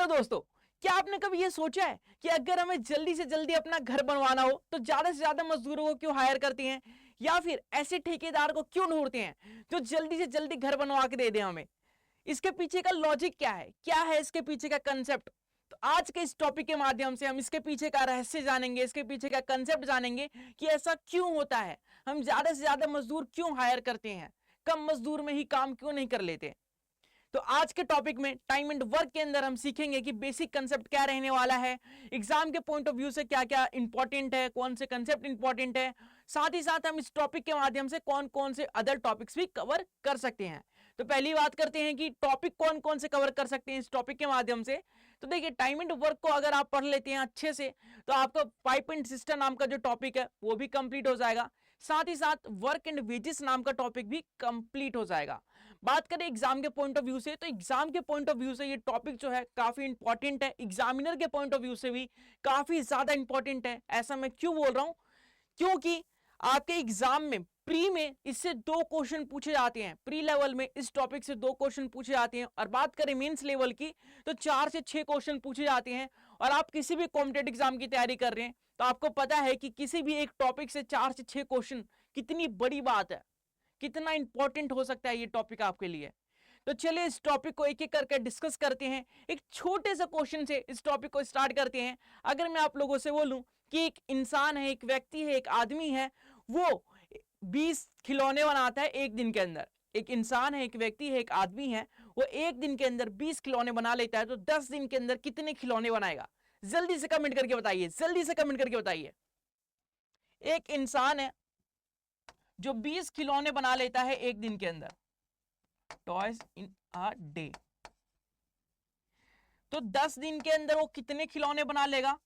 Hello दोस्तों, क्या आपने कभी ये सोचा है कि अगर हमें जल्दी से जल्दी अपना घर बनवाना हो तो ज्यादा से ज्यादा मजदूरों को क्यों हायर करते हैं, या फिर ऐसे ठेकेदार को क्यों ढूंढते हैं जो जल्दी से जल्दी घर बनवा के दे दे हमें? इसके पीछे का लॉजिक क्या है इसके पीछे का कंसेप्ट? तो आज के इस टॉपिक के माध्यम से हम इसके पीछे का रहस्य जानेंगे, इसके पीछे का कंसेप्ट जानेंगे कि ऐसा क्यों होता है, हम ज्यादा से ज्यादा मजदूर क्यों हायर करते हैं, कम मजदूर में ही काम क्यों नहीं कर लेते। तो आज के टॉपिक में टाइम एंड वर्क के अंदर हम सीखेंगे कि बेसिक कंसेप्ट क्या रहने वाला है, एग्जाम के पॉइंट ऑफ व्यू से क्या क्या इंपॉर्टेंट है, कौन से कंसेप्ट इंपॉर्टेंट है, साथ ही साथ हम इस टॉपिक के माध्यम से कौन कौन से अदर टॉपिक्स भी कवर कर सकते हैं। तो पहली बात करते हैं कि टॉपिक कौन कौन से कवर कर सकते हैं इस टॉपिक के माध्यम से। तो देखिए, टाइम एंड वर्क को अगर आप पढ़ लेते हैं अच्छे से तो आपका पाइप एंड सिस्टम नाम का जो टॉपिक है वो भी कंप्लीट हो जाएगा, साथ ही साथ वर्क एंड वेजेस नाम का टॉपिक भी कंप्लीट हो जाएगा। बात करें एग्जाम के पॉइंट ऑफ व्यू से, तो एग्जाम के पॉइंट ऑफ व्यू से ये टॉपिक जो है काफी इंपॉर्टेंट है, एग्जामिनर के पॉइंट ऑफ व्यू से भी काफी ज्यादा इंपॉर्टेंट है। ऐसा मैं क्यों बोल रहा हूं? क्योंकि आपके एग्जाम में प्री में इससे 2 क्वेश्चन पूछे जाते हैं, प्री लेवल में इस टॉपिक से 2 क्वेश्चन पूछे जाते हैं, और बात करें मेंस लेवल की तो 4 से 6 क्वेश्चन पूछे जाते हैं। और आप किसी भी कॉम्पिटेटिव एग्जाम की तैयारी कर रहे हैं तो आपको पता है कि किसी भी एक टॉपिक से 4 से 6 क्वेश्चन कितनी बड़ी बात है, कितना इंपॉर्टेंट हो सकता है ये टॉपिक आपके लिए। तो चलिए इस टॉपिक को एक एक करके डिस्कस करते हैं। एक छोटे से क्वेश्चन से इस टॉपिक को स्टार्ट करते हैं। अगर मैं आप लोगों से बोलूं कि एक इंसान है, एक व्यक्ति है, एक आदमी है, वो 20 खिलौने बनाता है एक दिन के अंदर। एक इंसान है, एक व्यक्ति है, एक आदमी है, वो एक दिन के अंदर 20 खिलौने बना लेता है, तो 10 दिन के अंदर कितने खिलौने बनाएगा? जल्दी से कमेंट करके बताइए, जल्दी से कमेंट करके बताइए। एक इंसान है जो 20 खिलौने बना लेता है एक दिन के अंदर, टॉयज इन अ डे, तो 10 दिन के अंदर वो कितने खिलौने बना लेगा?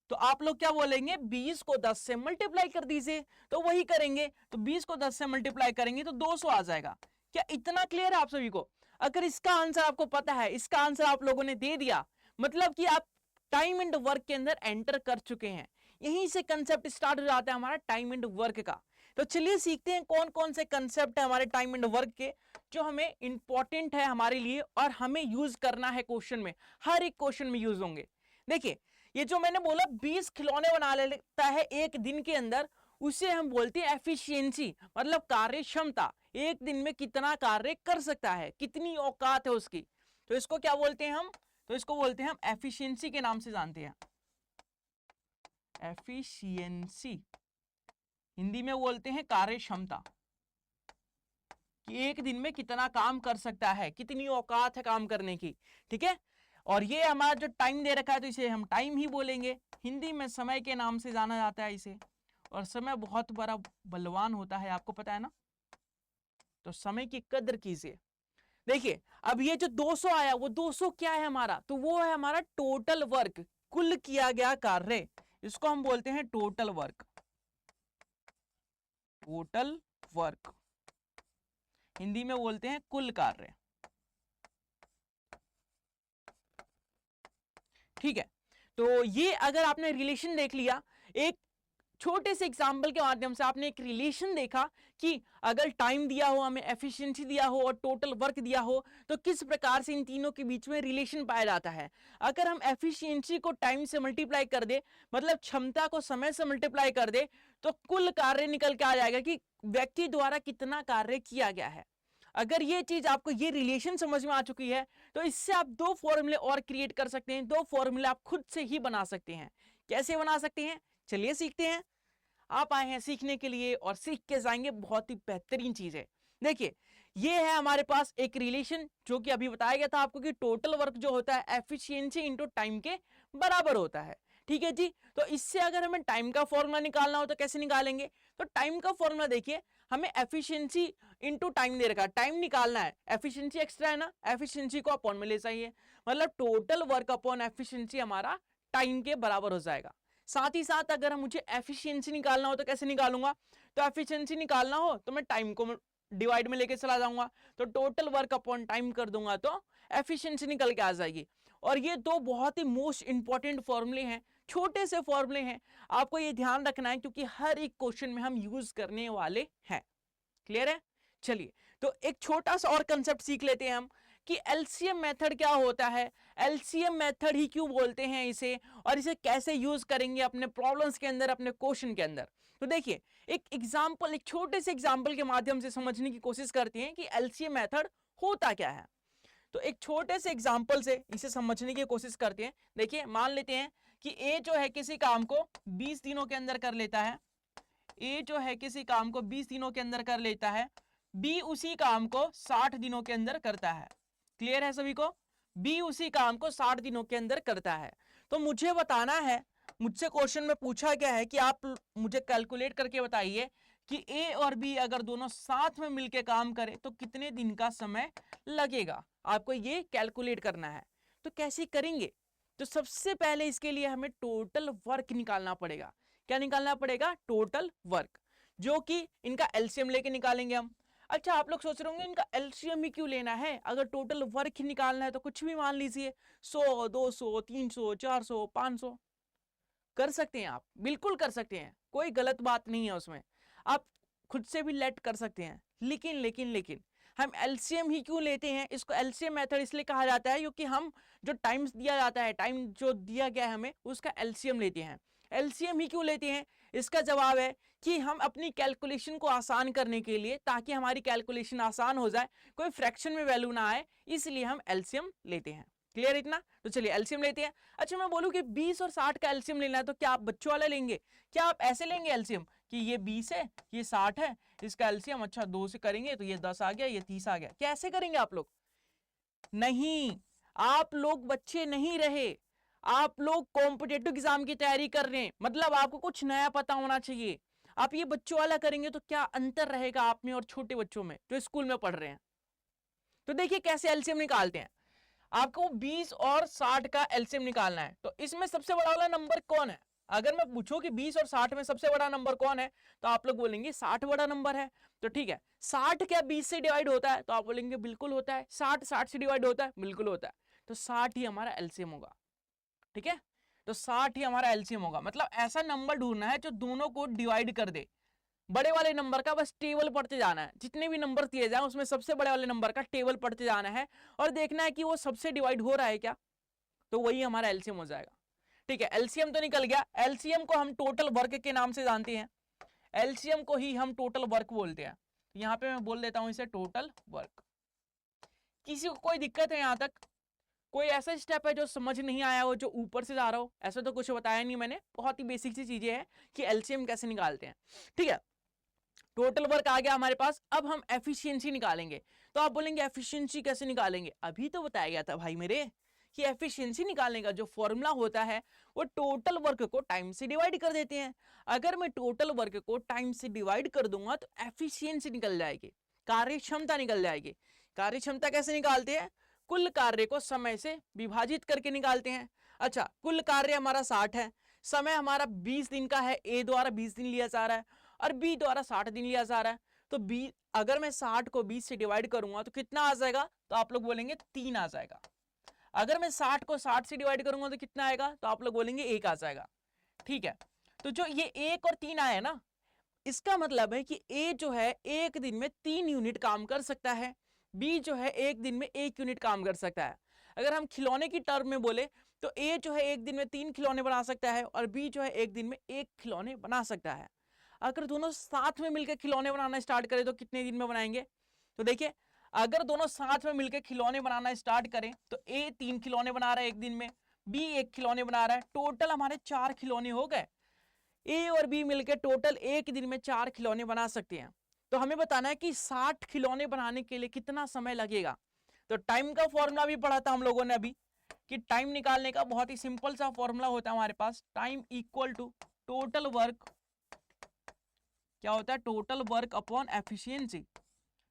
तो आप लोग क्या बोलेंगे? 20 को 10 से मल्टीप्लाई कर दीजिए। तो वही करेंगे, तो 20 को 10 से मल्टीप्लाई करेंगे तो 200 आ जाएगा। क्या इतना क्लियर है आप सभी को? अगर इसका आंसर आपको पता है, इसका आंसर आप लोगों ने दे दिया, मतलब कि आप टाइम एंड वर्क के अंदर एंटर कर चुके हैं। यहीं से कंसेप्ट स्टार्ट हो जाता है हमारा टाइम एंड वर्क का। तो चलिए सीखते हैं कौन कौन से कंसेप्ट है हमारे टाइम एंड वर्क के जो हमें इंपॉर्टेंट है हमारे लिए और हमें यूज करना है क्वेश्चन में, हर एक क्वेश्चन में यूज होंगे। देखिए, ये जो मैंने बोला 20 खिलौने बना लेता है एक दिन के अंदर, उसे हम बोलते हैं एफिशिएंसी, मतलब कार्य क्षमता। एक दिन में कितना कार्य कर सकता है, कितनी औकात है उसकी, तो इसको क्या बोलते हैं हम? तो इसको बोलते हैं हम एफिशिएंसी के नाम से जानते हैं। एफिशिएंसी हिंदी में बोलते हैं कार्य क्षमता, कि एक दिन में कितना काम कर सकता है, कितनी औकात है काम करने की। ठीक है, और ये हमारा जो टाइम दे रखा है तो इसे हम टाइम ही बोलेंगे। हिंदी में समय के नाम से जाना जाता है इसे, और समय बहुत बड़ा बलवान होता है, आपको पता है ना, तो समय की कदर कीजिए। देखिए, अब ये जो 200 आया, वो 200 क्या है हमारा? तो वो है हमारा टोटल वर्क, कुल किया गया कार्य। इसको हम बोलते हैं total work. Total work Hindi में बोलते हैं कुल कार्य। ठीक है, तो ये अगर आपने रिलेशन देख लिया, एक छोटे से एग्जाम्पल के माध्यम से आपने एक रिलेशन देखा कि अगर टाइम दिया हो, हमें एफिशिएंसी दिया हो और टोटल वर्क दिया हो, तो किस प्रकार से इन तीनों के बीच में रिलेशन पाया जाता है। अगर हम एफिशिएंसी को टाइम से मल्टीप्लाई कर दे, मतलब क्षमता को समय से मल्टीप्लाई कर दे, तो कुल कार्य निकल के आ जाएगा कि व्यक्ति द्वारा कितना कार्य किया गया है। अगर ये चीज आपको, ये रिलेशन समझ में आ चुकी है, तो इससे आप 2 फॉर्मूले और क्रिएट कर सकते हैं। 2 फॉर्मूले आप खुद से ही बना सकते हैं। कैसे बना सकते हैं, चलिए सीखते हैं। आप आए हैं सीखने के लिए और सीख के जाएंगे, बहुत ही बेहतरीन चीज है। देखिए, ये है हमारे पास एक रिलेशन जो कि अभी बताया गया था आपको कि टोटल वर्क जो होता है एफिशिएंसी इनटू टाइम के बराबर होता है। ठीक है जी, तो इससे अगर हमें टाइम का फॉर्मूला निकालना हो तो कैसे निकालेंगे? तो टाइम का फॉर्मूला देखिए, हमें एफिशिएंसी इनटू टाइम दे रखा है, टाइम निकालना है, एफिशिएंसी एक्स्ट्रा है ना, एफिशिएंसी को अपॉन में ले जाइए, मतलब टोटल वर्क अपॉन एफिशिएंसी हमारा टाइम के बराबर हो जाएगा। साथ ही साथ अगर मुझे एफिशिएंसी निकालना हो तो कैसे निकालूंगा? तो एफिशिएंसी निकालना हो तो मैं टाइम को डिवाइड में लेके चला जाऊंगा, तो टोटल वर्क अपॉन टाइम कर दूंगा तो एफिशिएंसी निकल के आ जाएगी। और ये 2 बहुत ही मोस्ट इंपॉर्टेंट फॉर्मूले हैं, छोटे से फॉर्मूले हैं, आपको ये ध्यान रखना है क्योंकि हर एक क्वेश्चन में हम यूज करने वाले हैं। क्लियर है? चलिए, तो एक छोटा सा और कंसेप्ट सीख लेते हैं हम कि एलसीएम मेथड क्या होता है, एलसीएम मेथड ही क्यों बोलते हैं इसे, और इसे कैसे यूज करेंगे अपने प्रॉब्लम्स के अंदर, अपने क्वेश्चन के अंदर। तो देखिए एक एग्जांपल, एक छोटे से एग्जांपल के माध्यम से समझने की कोशिश करते हैं कि एलसीएम मेथड होता क्या है। तो एक छोटे से एग्जांपल से इसे समझने की कोशिश करते हैं। देखिए मान लेते हैं कि ए जो है किसी काम को 20 दिनों के अंदर कर लेता है, ए जो है किसी काम को 20 दिनों के अंदर कर लेता है, बी उसी काम को 60 दिनों के अंदर करता है। क्लियर है सभी को? बी उसी काम को 60 दिनों के अंदर करता है। तो मुझे बताना है, मुझसे क्वेश्चन में पूछा गया है कि आप मुझे कैलकुलेट करके बताइए कि ए और बी अगर दोनों साथ में मिलकर काम करें तो कितने दिन का समय लगेगा। आपको ये कैलकुलेट करना है। तो कैसे करेंगे? तो सबसे पहले इसके लिए हमें टोटल वर्क निकालना पड़ेगा। क्या निकालना पड़ेगा? टोटल वर्क, जो कि इनका एलसीएम लेके निकालेंगे हम। अच्छा आप लोग सोच रहे होंगे इनका एलसीएम ही क्यों लेना है, अगर टोटल वर्क ही निकालना है तो कुछ भी मान लीजिए, 100, 200, 300, 400, 500 कर सकते हैं आप, बिल्कुल कर सकते हैं, कोई गलत बात नहीं है उसमें, आप खुद से भी लेट कर सकते हैं। लेकिन लेकिन लेकिन हम एलसीएम ही क्यों लेते हैं? इसको एलसीएम मेथड इसलिए कहा जाता है क्योंकि हम जो टाइम दिया जाता है, टाइम जो दिया गया है हमें, उसका एलसीएम लेते हैं। एलसीएम ही क्यों लेते हैं? इसका जवाब है कि हम अपनी कैलकुलेशन को आसान करने के लिए, ताकि हमारी कैलकुलेशन आसान हो जाए, कोई फ्रैक्शन में वैल्यू ना आए, इसलिए हम एलसीएम लेते हैं। क्लियर इतना? तो चलिए एलसीएम लेते हैं। अच्छा मैं बोलूं कि 20 और 60 का एलसीएम लेना है तो क्या आप बच्चों वाला लेंगे? क्या आप ऐसे लेंगे एलसीएम कि ये 20 है, ये 60 है, इसका एलसीएम अच्छा 2 से करेंगे तो ये 10 आ गया, ये 30 आ गया? कैसे करेंगे आप लोग? नहीं, आप लोग बच्चे नहीं रहे, आप लोग कॉम्पिटेटिव एग्जाम की तैयारी कर रहे हैं, मतलब आपको कुछ नया पता होना चाहिए। आप ये बच्चों वाला करेंगे तो क्या अंतर रहेगा आप में और छोटे बच्चों में जो स्कूल में पढ़ रहे हैं? तो देखिए कैसे एलसीएम निकालते हैं। आपको 20 और 60 का एलसीएम निकालना है। तो इसमें सबसे बड़ा वाला नंबर कौन है? अगर मैं पूछूं कि 20 और 60 में सबसे बड़ा नंबर कौन है, तो आप लोग बोलेंगे 60 बड़ा नंबर है। तो ठीक है, 60 क्या 20 से डिवाइड होता है? तो आप बोलेंगे बिल्कुल होता है। 60 से डिवाइड होता है? बिल्कुल होता है। तो 60 ही हमारा एलसीएम होगा। ठीक है, तो 60 ही हमारा एलसीएम होगा। मतलब ऐसा नंबर ढूंढना है जो दोनों को डिवाइड कर दे। बड़े वाले नंबर का बस टेबल पढ़ते जाना है, जितने भी नंबर दिए जाए उसमें सबसे बड़े वाले नंबर का टेबल पढ़ते जाना है और देखना है कि वो सबसे डिवाइड हो रहा है क्या, तो वही हमारा एलसीएम हो जाएगा। ठीक है, एलसीएम तो निकल गया। एलसीएम को हम टोटल वर्क के नाम से जानते हैं, एलसीएम को ही हम टोटल वर्क बोलते हैं। यहाँ पे मैं बोल देता हूं इसे टोटल वर्क। किसी को कोई दिक्कत है यहाँ तक? कोई ऐसा स्टेप है जो समझ नहीं आया हो, जो ऊपर से जा रहा हो? ऐसा तो कुछ बताया नहीं मैंने, बहुत ही बेसिक सी चीजें हैं कि एलसीएम कैसे निकालते हैं। ठीक है, टोटल वर्क आ गया हमारे पास। अब हम एफिशिएंसी निकालेंगे। तो आप बोलेंगे एफिशिएंसी कैसे निकालेंगे? अभी तो बताया गया था भाई मेरे कि एफिशिएंसी निकालने का जो फॉर्मूला होता है वो टोटल वर्क को टाइम से डिवाइड कर देते हैं। अगर मैं टोटल वर्क को टाइम से डिवाइड कर दूंगा तो एफिशिएंसी निकल जाएगी, कार्य क्षमता निकल जाएगी। कार्य क्षमता कैसे निकालते हैं? कुल कार्य को समय से विभाजित करके निकालते हैं। अच्छा, कुल कार्य हमारा 60 है, समय हमारा 20 दिन का है, ए द्वारा 20 दिन लिया जा रहा है और बी द्वारा 60 दिन लिया जा रहा है। तो बी, अगर मैं 60 को 20 से डिवाइड करूंगा तो कितना आ जाएगा? तो आप लोग बोलेंगे 3 आ जाएगा। अगर मैं 60 को 60 से डिवाइड करूंगा तो कितना आएगा? तो आप लोग बोलेंगे 1 आ जाएगा। ठीक है, तो जो ये 1 और 3 आया ना, इसका मतलब है कि ए जो है एक दिन में 3 यूनिट काम कर सकता है, बी जो है एक दिन में 1 यूनिट काम कर सकता है। अगर हम खिलौने की टर्म में बोले तो ए जो है एक दिन में 3 खिलौने बना सकता है और बी जो है एक दिन में 1 खिलौने बना सकता है। अगर दोनों साथ में मिलकर खिलौने बनाना स्टार्ट करें तो कितने दिन में बनाएंगे? तो देखिए, अगर दोनों साथ में मिलकर खिलौने बनाना स्टार्ट करें तो ए 3 खिलौने बना रहा है एक दिन में, बी 1 खिलौने बना रहा है, टोटल हमारे 4 खिलौने हो गए। ए और बी मिलकर टोटल एक दिन में 4 खिलौने बना सकते हैं। तो हमें बताना है कि 60 खिलौने बनाने के लिए कितना समय लगेगा। तो टाइम का फॉर्मूला भी पढ़ा था हम लोगों ने अभी, कि टाइम निकालने का बहुत ही सिंपल सा फॉर्मूला होता है हमारे पास, time equal to total work, क्या होता है? Total work upon efficiency.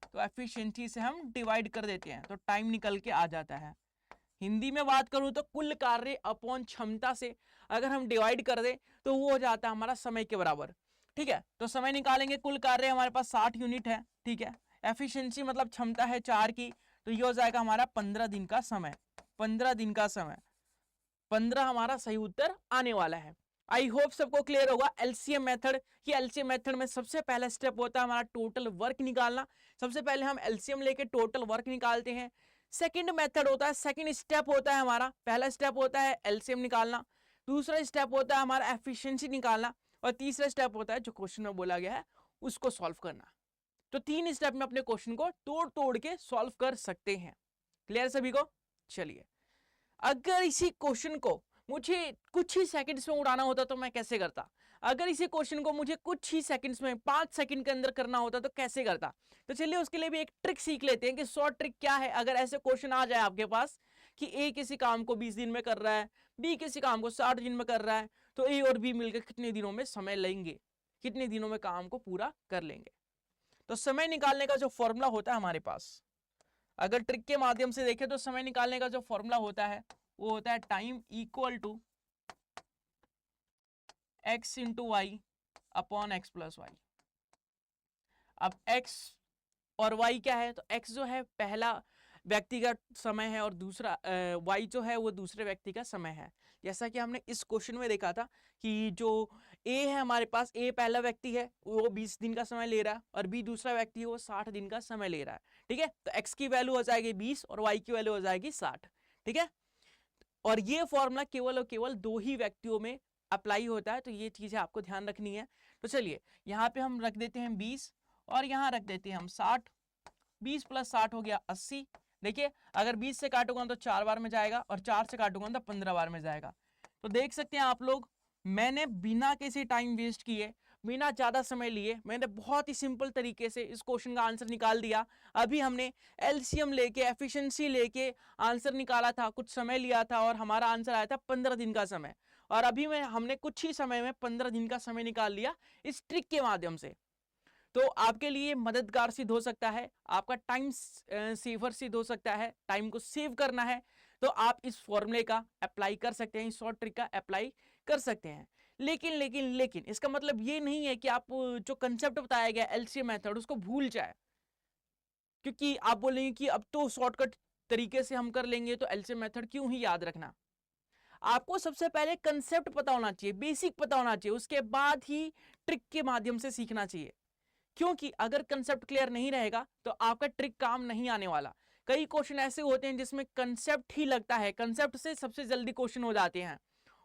तो एफिशिएंसी से हम डिवाइड कर देते हैं तो टाइम निकल के आ जाता है। हिंदी में बात करूं तो कुल कार्य अपॉन क्षमता से अगर हम डिवाइड कर दें तो वो हो जाता है हमारा समय के बराबर। ठीक है, तो समय निकालेंगे, कुल कार्य हमारे पास 60 यूनिट है। ठीक है, एफिशिएंसी मतलब क्षमता है 4 की, तो ये हो जाएगा हमारा 15 दिन का समय। 15 दिन का समय, 15 हमारा सही उत्तर आने वाला है। आई होप सबको क्लियर होगा एलसीएम मेथड। कि एलसीएम मेथड में सबसे पहला स्टेप होता है हमारा टोटल वर्क निकालना। सबसे पहले हम एलसीएम लेके टोटल वर्क निकालते हैं। सेकंड मेथड होता है, सेकंड स्टेप होता है हमारा, पहला स्टेप होता है एलसीएम निकालना, दूसरा स्टेप होता है हमारा एफिशिएंसी निकालना, और तीसरा स्टेप होता है जो क्वेश्चन में बोला गया है उसको सॉल्व करना। तो 3 स्टेप में अपने क्वेश्चन को तोड़ तोड़ के सॉल्व कर सकते हैं। क्लियर सभी को? चलिए, अगर इसी क्वेश्चन को मुझे कुछ ही सेकंड्स में उड़ाना होता तो मैं कैसे करता? अगर इसी क्वेश्चन को मुझे कुछ ही सेकंड्स में 5 सेकंड के अंदर करना होता तो कैसे करता? तो चलिए उसके लिए भी एक ट्रिक सीख लेते हैं कि शॉर्ट ट्रिक क्या है। अगर ऐसे क्वेश्चन आ जाए आपके पास कि ए किसी काम को 20 दिन में कर रहा है, बी किसी काम को 60 दिन में कर रहा है, तो ए और बी मिलकर कितने दिनों में समय लेंगे, कितने दिनों में काम को पूरा कर लेंगे? तो समय निकालने का जो फॉर्मूला होता है हमारे पास, अगर ट्रिक के माध्यम से देखें तो समय निकालने का जो फॉर्मूला होता है वो होता है time equal to x into Y upon X plus Y. अब x और y क्या है? तो x जो है पहला व्यक्ति का समय है और दूसरा y जो है वो दूसरे व्यक्ति का समय है। जैसा कि हमने इस क्वेश्चन में देखा था कि जो a है हमारे पास, a पहला व्यक्ति है वो 20 दिन का समय ले रहा है और b दूसरा व्यक्ति है वो 60 दिन का समय ले रहा है। ठीक है, तो x की वैल्यू हो जाएगी 20 और y की वैल्यू हो जाएगी 60। ठीक है, और ये फॉर्मूला केवल और केवल 2 ही व्यक्तियों में अप्लाई होता है, तो ये चीजें आपको ध्यान रखनी है। तो चलिए यहाँ पे हम रख देते हैं 20 और यहाँ रख देते हैं हम 60। 20 प्लस 60 हो गया 80। देखिए अगर 20 से काटूंगा तो 4 बार में जाएगा और 4 से काटूंगा तो 15 बार में जाएगा। तो देख सकते हैं आप लोग, मैंने बिना किसी टाइम वेस्ट किए, बिना ज्यादा समय लिए, मैंने बहुत ही सिंपल तरीके से इस क्वेश्चन का आंसर निकाल दिया। अभी हमने एलसीएम लेके, एफिशिएंसी लेके आंसर निकाला था, कुछ समय लिया था और हमारा आंसर आया था 15 दिन का समय। और अभी में हमने कुछ ही समय में 15 दिन का समय निकाल लिया इस ट्रिक के माध्यम से। तो आपके लिए मददगार सिद्ध हो सकता है, आपका टाइम सेवर सिद्ध हो सकता है। टाइम को सेव करना है तो आप इस फॉर्मूले का अप्लाई कर सकते हैं, इस शॉर्ट ट्रिक का अप्लाई कर सकते हैं। लेकिन लेकिन लेकिन इसका मतलब ये नहीं है कि आप जो कंसेप्ट बताया गया एलसीएम मेथड उसको भूल जाए, क्योंकि आप बोलेंगे कि अब तो शॉर्टकट तरीके से हम कर लेंगे तो एलसीएम मेथड क्यों ही याद रखना। आपको सबसे पहले कंसेप्ट पता होना चाहिए, बेसिक पता होना चाहिए, उसके बाद ही ट्रिक के माध्यम से सीखना चाहिए। क्योंकि अगर कंसेप्ट क्लियर नहीं रहेगा तो आपका ट्रिक काम नहीं आने वाला। कई क्वेश्चन ऐसे होते हैं जिसमें कंसेप्ट ही लगता है, कंसेप्ट से सबसे जल्दी क्वेश्चन हो जाते हैं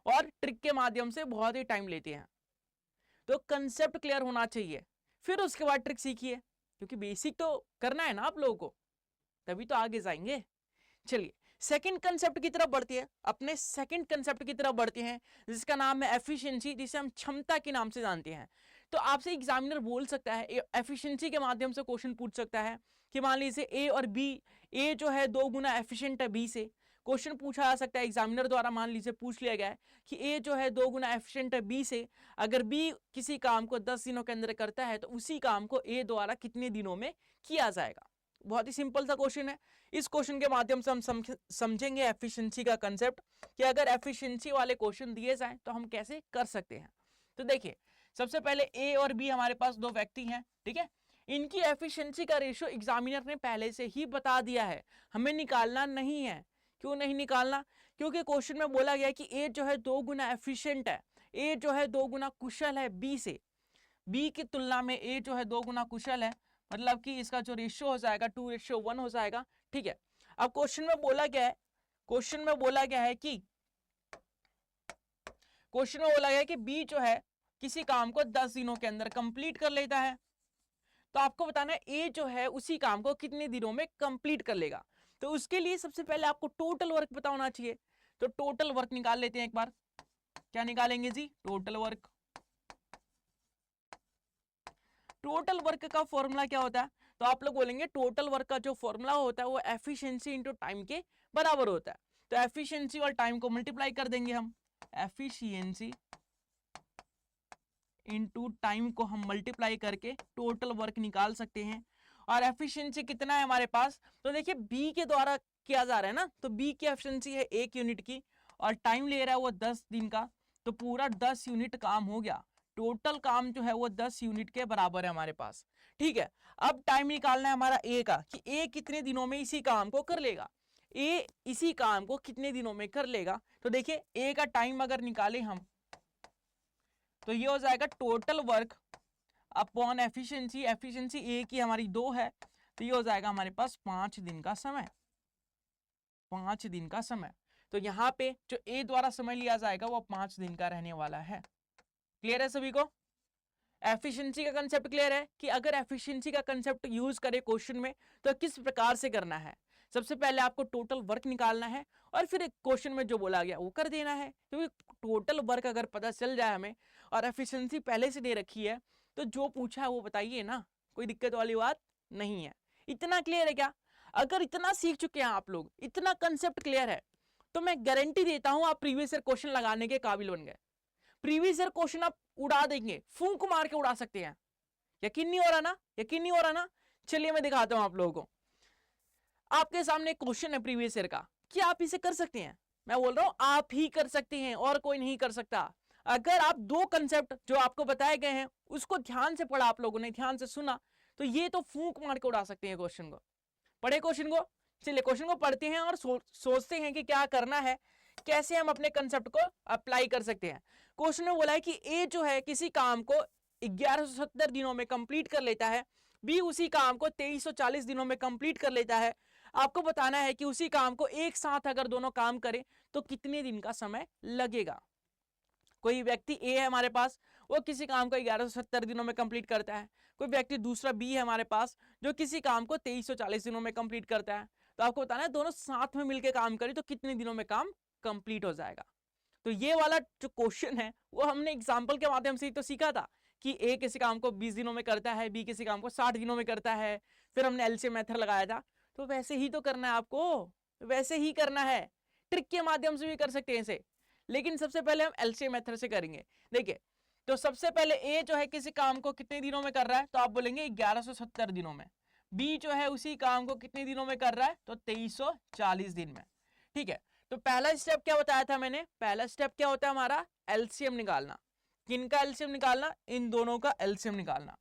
और ट्रिक के माध्यम से बहुत ही टाइम लेते हैं। तो कंसेप्ट क्लियर होना चाहिए, फिर उसके बाद ट्रिक सीखिए, क्योंकि बेसिक तो करना है ना आप लोगों को, तभी तो आगे जाएंगे। चलिए सेकंड कंसेप्ट की तरफ बढ़ते हैं, अपने सेकंड कंसेप्ट की तरफ बढ़ते हैं जिसका नाम है एफिशिएंसी, जिसे हम क्षमता के नाम से जानते हैं। तो आपसे एग्जामिनर बोल सकता है, एफिशिएंसी के माध्यम से क्वेश्चन पूछ सकता है कि मान लीजिए ए और बी, ए जो है 2 गुना एफिशिएंट है बी से। क्वेश्चन पूछा जा सकता है एग्जामिनर द्वारा, मान लीजिए पूछ लिया गया है कि ए जो है 2 गुना एफिशिएंट है बी से, अगर बी किसी काम को 10 दिनों के अंदर करता है तो उसी काम को ए द्वारा कितने दिनों में किया जाएगा। बहुत ही सिंपल सा क्वेश्चन है। इस क्वेश्चन के माध्यम से हम समझेंगे एफिशिएंसी का कंसेप्ट, कि अगर एफिशिएंसी वाले क्वेश्चन दिए जाएं तो हम कैसे कर सकते हैं। तो देखिए सबसे पहले ए और बी हमारे पास 2 व्यक्ति हैं, ठीक है, इनकी एफिशिएंसी का रेशियो एग्जामिनर ने पहले से ही बता दिया है, हमें निकालना नहीं है। क्यों नहीं निकालना? क्योंकि क्वेश्चन में बोला गया कि ए जो है 2 गुना एफिशिएंट है, ए जो है 2 गुना कुशल है बी से, बी की तुलना में ए जो है 2 गुना कुशल है, मतलब कि इसका जो रेशियो हो जाएगा 2:1 हो जाएगा। ठीक है, अब क्वेश्चन में बोला गया है, क्वेश्चन में बोला गया है कि बी जो है किसी काम को 10 दिनों के अंदर कंप्लीट कर लेता है। तो आपको बताना है ए जो है उसी काम को कितने दिनों में कंप्लीट कर लेगा। तो उसके लिए सबसे पहले आपको टोटल वर्क पता होना चाहिए। तो टोटल वर्क निकाल लेते हैं एक बार। क्या निकालेंगे जी? Total work. टोटल वर्क का फॉर्मूला क्या होता है? तो आप लोग बोलेंगे टोटल वर्क का जो फॉर्मूला होता है वो एफिशिएंसी इनटू टाइम के बराबर होता है। तो एफिशिएंसी और टाइम को मल्टीप्लाई कर देंगे हम, एफिशिएंसी इनटू टाइम को हम मल्टीप्लाई करके टोटल वर्क निकाल सकते हैं। और एफिशिएंसी कितना है हमारे पास? तो देखिए बी के द्वारा किया जा रहा है ना, तो बी की एफिशिएंसी है 1 यूनिट की और टाइम ले रहा है वो 10 दिन का, तो पूरा 10 यूनिट काम हो गया। टोटल काम जो है वो 10 यूनिट के बराबर है हमारे पास। ठीक है, अब टाइम निकालना है हमारा ए का, कि ए कितने दिनों में इसी काम को कर लेगा। ए इसी काम को कितने दिनों में कर लेगा? तो देखिए ए का टाइम अगर निकाले हम तो ये हो जाएगा total work upon efficiency. Efficiency A की हमारी 2 है, तो ये हो जाएगा हमारे पास 5 दिन का समय। 5 दिन का समय। तो यहाँ पे जो ए द्वारा समय लिया जाएगा वो 5 दिन का रहने वाला है। क्लियर है सभी को? एफिशिएंसी का कंसेप्ट क्लियर है कि अगर एफिशिएंसी का कंसेप्ट यूज करें क्वेश्चन में तो किस प्रकार से करना है। सबसे पहले आपको टोटल वर्क निकालना है और फिर एक क्वेश्चन में जो बोला गया वो कर देना है, क्योंकि टोटल वर्क अगर पता चल जाए हमें और एफिशिएंसी पहले से दे रखी है तो जो पूछा है वो बताइए ना, कोई दिक्कत वाली बात नहीं है। इतना क्लियर है क्या? अगर इतना सीख चुके हैं आप लोग, इतना कंसेप्ट क्लियर है, तो मैं गारंटी देता हूं आप प्रीवियस ईयर क्वेश्चन लगाने के काबिल बन गए। प्रीवियस ईयर क्वेश्चन आप उड़ा देंगे, फूंक मार के उड़ा सकते हैं। यकीन नहीं हो रहा ना? यकीन नहीं हो रहा ना? चलिए मैं दिखाता हूं आप लोगों को। आपके सामने क्वेश्चन है प्रीवियस ईयर का, क्या आप इसे कर सकते हैं? मैं बोल रहा हूं आप ही कर सकते हैं और कोई नहीं कर सकता। अगर आप दो कंसेप्ट जो आपको बताए गए हैं उसको ध्यान से पढ़ा, आप लोगों ने ध्यान से सुना, तो ये तो फूंक मार के उड़ा सकते हैं क्वेश्चन को। पढ़े क्वेश्चन को? चलिए क्वेश्चन को पढ़ते हैं और सोचते हैं कि क्या करना है, कैसे हम अपने कंसेप्ट को अप्लाई कर सकते हैं। क्वेश्चन में बोला है कि ए जो है किसी काम को 1170 दिनों में कंप्लीट कर लेता है, बी उसी काम को 2340 दिनों में कंप्लीट कर लेता है। आपको बताना है कि उसी काम को एक साथ अगर दोनों काम करें तो कितने दिन का समय लगेगा। कोई व्यक्ति ए है हमारे पास, वो किसी काम को 1170 दिनों में कंप्लीट करता है। कोई व्यक्ति दूसरा बी है हमारे पास जो किसी काम को 2340 दिनों में कंप्लीट करता है। तो आपको बताना है दोनों साथ में मिलकर काम करें तो कितने दिनों में काम कंप्लीट हो जाएगा। तो ये वाला जो क्वेश्चन है वो हमने एग्जाम्पल के माध्यम से ही तो सीखा था कि ए किसी काम को 20 दिनों में करता है, बी किसी काम को 60 दिनों में करता है, फिर हमने एलसीएम मेथड लगाया था। तो वैसे ही तो करना है आपको, वैसे ही करना है। ट्रिक के माध्यम से भी कर सकते हैं इसे, लेकिन सबसे पहले हम एलसीएम मेथड से करेंगे। देखिए, तो सबसे पहले ए जो है किसी काम को कितने दिनों में कर रहा है, तो आप बोलेंगे 1170 दिनों में। बी जो है उसी काम को कितने दिनों में कर रहा है, तो 2340 दिन में। ठीक है, तो पहला स्टेप क्या बताया था मैंने? पहला स्टेप क्या होता है हमारा? एलसीएम निकालना। किनका एलसीएम निकालना? इन दोनों का एलसीएम निकालना।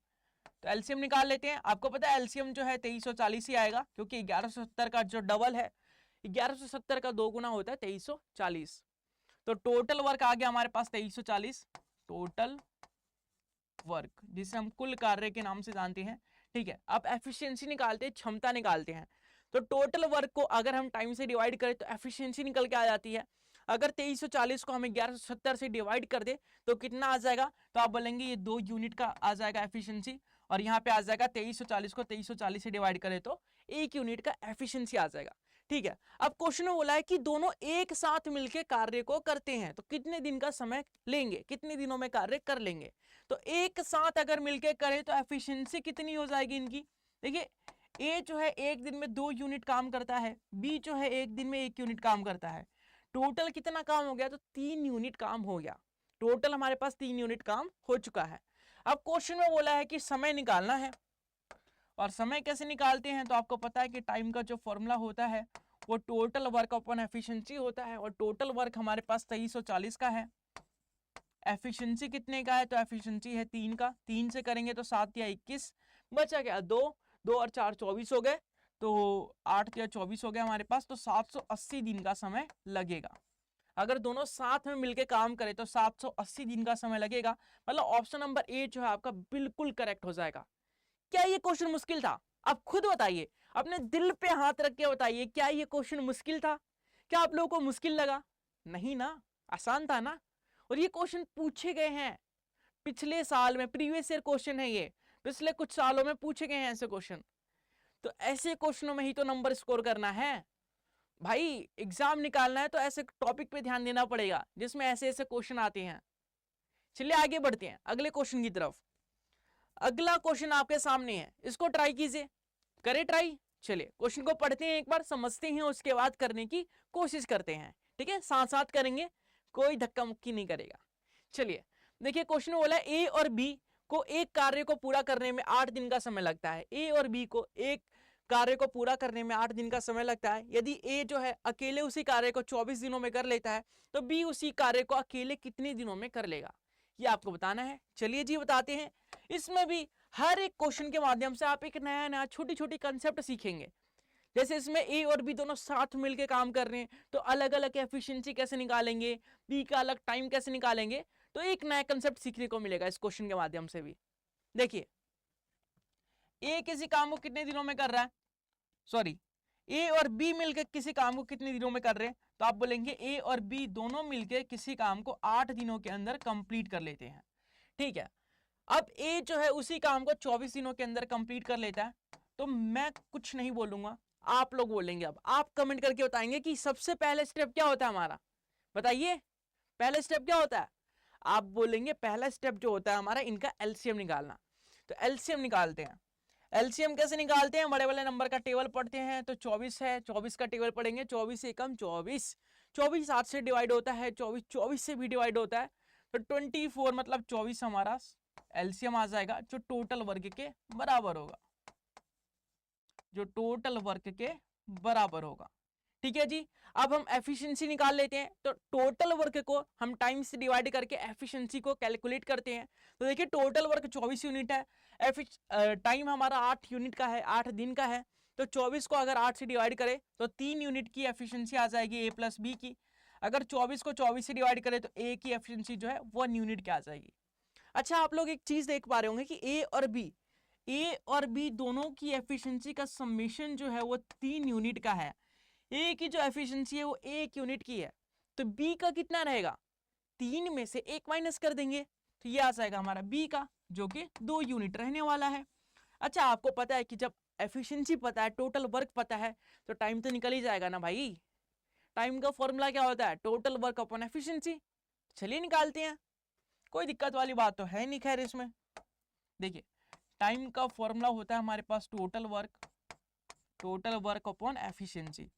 तो एलसीएम निकाल लेते हैं। आपको पता है एलसीएम जो है 2340 ही आएगा, क्योंकि 1170 का जो डबल है, 1170 का 2 गुना होता है 2340। तो टोटल वर्क आ गया हमारे पास 2340 टोटल वर्क, जिसे हम कुल कार्य के नाम से जानते हैं। ठीक है, अब एफिशिएंसी निकालते हैं, क्षमता निकालते हैं। तो टोटल वर्क को अगर हम टाइम से डिवाइड करें तो एफिशिएंसी निकल के आ जाती है। अगर 2340 को हम 1170 से डिवाइड कर दे तो कितना आ जाएगा? तो आप बोलेंगे ये 2 यूनिट का आ जाएगा एफिशिएंसी, और यहाँ पे आ जाएगा 2340 को 2340 से डिवाइड करें तो 1 यूनिट का एफिशिएंसी आ जाएगा। ठीक है, अब क्वेश्चन में बोला है कि दोनों एक साथ मिलकर कार्य को करते हैं तो कितने दिन का समय लेंगे, कितने दिनों में कार्य कर लेंगे। तो एक साथ अगर मिलकर करें तो एफिशिएंसी कितनी हो जाएगी इनकी? देखिए, ए जो है एक दिन में 2 यूनिट काम करता है, बी जो है एक दिन में 1 यूनिट काम करता है। टोटल कितना काम हो गया? तो 3 यूनिट काम हो गया। टोटल हमारे पास 3 यूनिट काम हो चुका है। अब क्वेश्चन में बोला है कि समय निकालना है, और समय कैसे निकालते हैं? तो आपको पता है कि टाइम का जो फॉर्मूला होता है वो टोटल वर्क अपॉन एफिशिएंसी होता है, और टोटल वर्क हमारे पास 2340 का है। एफिशिएंसी कितने का है? तो एफिशिएंसी है 3 का। 3 से करेंगे तो 7 या 21, बचा क्या? 2 और 4 24 हो गए, तो 8 या 24 हो गए हमारे पास। तो 780 दिन का समय लगेगा। अगर दोनों साथ में मिलके काम करें तो 780 दिन का समय लगेगा। मतलब ऑप्शन नंबर ए जो है आपका बिल्कुल करेक्ट हो जाएगा। क्या ये क्वेश्चन मुश्किल था? आप खुद बताइए, अपने दिल पे हाथ रख के बताइए, क्या ये क्वेश्चन मुश्किल था? क्या आप लोगों को मुश्किल लगा? नहीं ना, आसान था ना। और ये क्वेश्चन पूछे गए हैं पिछले साल में, प्रीवियस ईयर क्वेश्चन है ये, पिछले कुछ सालों में पूछे गए हैं ऐसे क्वेश्चन। तो ऐसे क्वेश्चनों में ही तो नंबर स्कोर करना है भाई। एग्जाम निकालना है तो ऐसे टॉपिक पे ध्यान देना पड़ेगा जिसमें ऐसे ऐसे क्वेश्चन आते हैं। चलिए आगे बढ़ते हैं अगले क्वेश्चन की तरफ। अगला क्वेश्चन आपके सामने है, इसको ट्राई कीजिए, करें ट्राई। चलिए क्वेश्चन को पढ़ते हैं, एक बार समझते हैं, उसके बाद करने की कोशिश करते हैं। ठीक है, साथ साथ करेंगे, कोई धक्का मुक्की नहीं करेगा। चलिए देखिए, क्वेश्चन बोला है ए और बी को एक कार्य को पूरा करने में 8 दिन का समय लगता है। ए और बी को एक कार्य को पूरा करने में 8 दिन का समय लगता है। यदि ए जो है अकेले उसी कार्य को 24 दिनों में कर लेता है तो बी उसी कार्य को अकेले कितने दिनों में कर लेगा, ये आपको बताना है। चलिए जी बताते हैं। इसमें भी हर एक क्वेश्चन के माध्यम से आप एक नया नया छोटी छोटी कंसेप्ट सीखेंगे। जैसे इसमें ए और बी दोनों साथ मिलकर काम कर रहे हैं तो अलग अलग एफिशिएंसी कैसे निकालेंगे, बी का अलग टाइम कैसे निकालेंगे, तो एक नया कंसेप्ट सीखने को मिलेगा इस क्वेश्चन के माध्यम से भी। देखिए, ए किसी काम को कितने दिनों में कर रहा है, सॉरी ए और बी मिलकर किसी काम को कितने दिनों में कर रहे हैं, तो आप बोलेंगे ए और बी दोनों मिलकर किसी काम को 8 दिनों के अंदर कंप्लीट कर लेते हैं। ठीक है, अब ए जो है उसी काम को 24 दिनों के अंदर कंप्लीट कर लेता है, तो मैं कुछ नहीं बोलूंगा, आप लोग बोलेंगे। अब आप कमेंट करके बताएंगे कि सबसे पहले स्टेप क्या होता है हमारा, बताइए पहला स्टेप क्या होता है। आप बोलेंगे पहला स्टेप जो होता है हमारा इनका एलसीएम निकालना। तो एलसीएम निकालते हैं। एलसीएम कैसे निकालते हैं, बड़े वाले नंबर का टेबल पढ़ते हैं। तो 24 है, 24 का टेबल पढ़ेंगे, 24 से कम 24, 24 8 से डिवाइड होता है, 24 24 से भी डिवाइड होता है, तो 24 मतलब 24 हमारा एलसीएम आ जाएगा, जो टोटल वर्ग के बराबर होगा, जो टोटल वर्ग के बराबर होगा। ठीक है जी, अब हम एफिशिएंसी निकाल लेते हैं। तो टोटल वर्क को हम टाइम से डिवाइड करके एफिशिएंसी को कैलकुलेट करते हैं। तो देखिए टोटल वर्क 24 यूनिट है, टाइम हमारा 8 यूनिट का है, 8 दिन का है। तो 24 को अगर 8 से डिवाइड करें तो 3 यूनिट की एफिशिएंसी आ जाएगी ए प्लस बी की। अगर 24 को 24 से डिवाइड करें तो ए की एफिशिएंसी जो है 1 यूनिट की आ जाएगी। अच्छा, आप लोग एक चीज देख पा रहे होंगे कि ए और बी दोनों की एफिशिएंसी का समेशन जो है वो 3 यूनिट का है। ए की जो एफिशिएंसी है वो 1 यूनिट की है, तो बी का कितना रहेगा, 3 में से 1 माइनस कर देंगे, तो ये आ जाएगा हमारा बी का, जो कि 2 यूनिट रहने वाला है। अच्छा, आपको पता है कि जब एफिशिएंसी पता है, टोटल वर्क पता है, तो टाइम तो निकल ही जाएगा ना भाई। टाइम का फॉर्मूला क्या होता है, टोटल वर्क अपॉन एफिशिएंसी। चलिए निकालते हैं, कोई दिक्कत वाली बात तो है नहीं खैर इसमें। देखिए टाइम का फॉर्मूला होता है हमारे पास टोटल वर्क अपॉन एफिशिएंसी।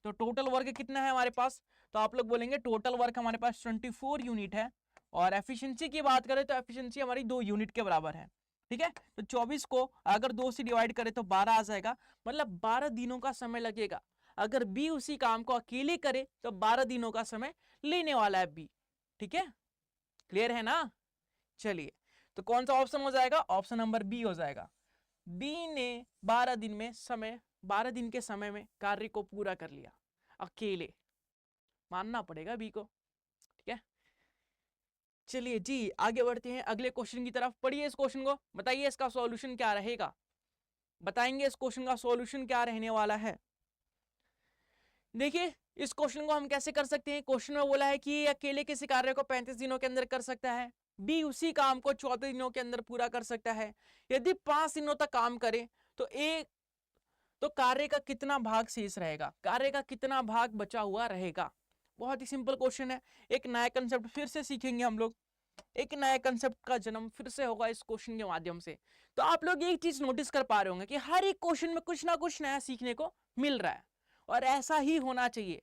तो टोटल वर्क कितना है हमारे पास, तो आप लोग बोलेंगे टोटल वर्क हमारे पास 24 यूनिट है, और एफिशिएंसी की बात करें तो एफिशिएंसी हमारी 2 यूनिट के बराबर है। ठीक है, तो 24 को अगर 2 से डिवाइड करें तो 12 आ जाएगा, मतलब 12 दिनों का समय लगेगा। अगर बी उसी काम को अकेले करे तो 12 दिनों का समय लेने वाला है बी। ठीक है, क्लियर है ना। चलिए, तो कौन सा ऑप्शन हो जाएगा, ऑप्शन नंबर बी हो जाएगा। बी ने 12 दिन के समय में कार्य को पूरा कर लिया अकेले, मानना पड़ेगा बी को। ठीक है, चलिए जी आगे बढ़ते हैं अगले क्वेश्चन की तरफ। पढ़िए इस क्वेश्चन को, बताइए इसका सॉल्यूशन क्या रहेगा, बताएंगे इस क्वेश्चन का सॉल्यूशन क्या रहने वाला है। देखिए इस क्वेश्चन को हम कैसे कर सकते हैं। क्वेश्चन में बोला है कि अकेले किसी कार्य को 35 दिनों के अंदर कर सकता है, बी उसी काम को 14 दिनों के अंदर पूरा कर सकता है। यदि 5 दिनों तक काम करे तो कार्य का कितना भाग शेष रहेगा, कार्य का कितना भाग बचा हुआ रहेगा। बहुत ही सिंपल क्वेश्चन है। एक नया कंसेप्ट फिर से सीखेंगे हम लोग, एक नया कंसेप्ट का जन्म फिर से होगा इस क्वेश्चन के माध्यम से। तो आप लोग एक चीज नोटिस कर पा रहे होंगे कि हर एक क्वेश्चन में कुछ ना कुछ नया सीखने को मिल रहा है, और ऐसा ही होना चाहिए।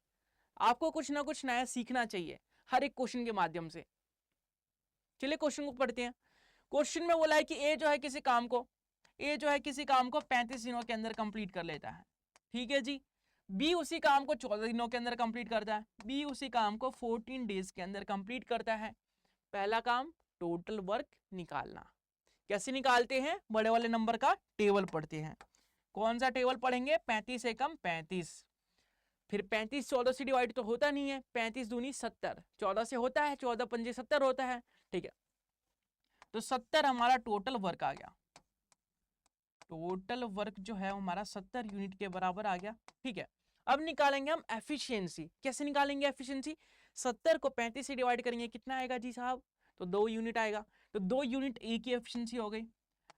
आपको कुछ ना कुछ नया सीखना चाहिए हर एक क्वेश्चन के माध्यम से। चलिए क्वेश्चन को पढ़ते हैं। क्वेश्चन में बोला है कि ए जो है किसी काम को 35 दिनों के अंदर कंप्लीट कर लेता है। ठीक है जी, बी उसी काम को 14 दिनों के अंदर कंप्लीट करता है, बी उसी काम को 14 डेज के अंदर कंप्लीट करता है। पहला काम टोटल वर्क निकालना। कैसे निकालते हैं, बड़े वाले नंबर का टेबल पढ़ते हैं। कौन सा टेबल पढ़ेंगे, 35 से कम 35, फिर 35 14 से डिवाइड तो होता नहीं है, 35 दूनी 70, 14 से होता है, 14 पंजे 70 होता है। ठीक है, तो 70 हमारा टोटल वर्क आ गया, टोटल वर्क जो है हमारा 70 यूनिट के बराबर आ गया। ठीक है, अब निकालेंगे हम एफिशिएंसी। कैसे निकालेंगे एफिशिएंसी, 70 को 35 से डिवाइड करेंगे, कितना आएगा जी साहब, तो 2 यूनिट आएगा, तो 2 यूनिट ए की एफिशिएंसी हो गई।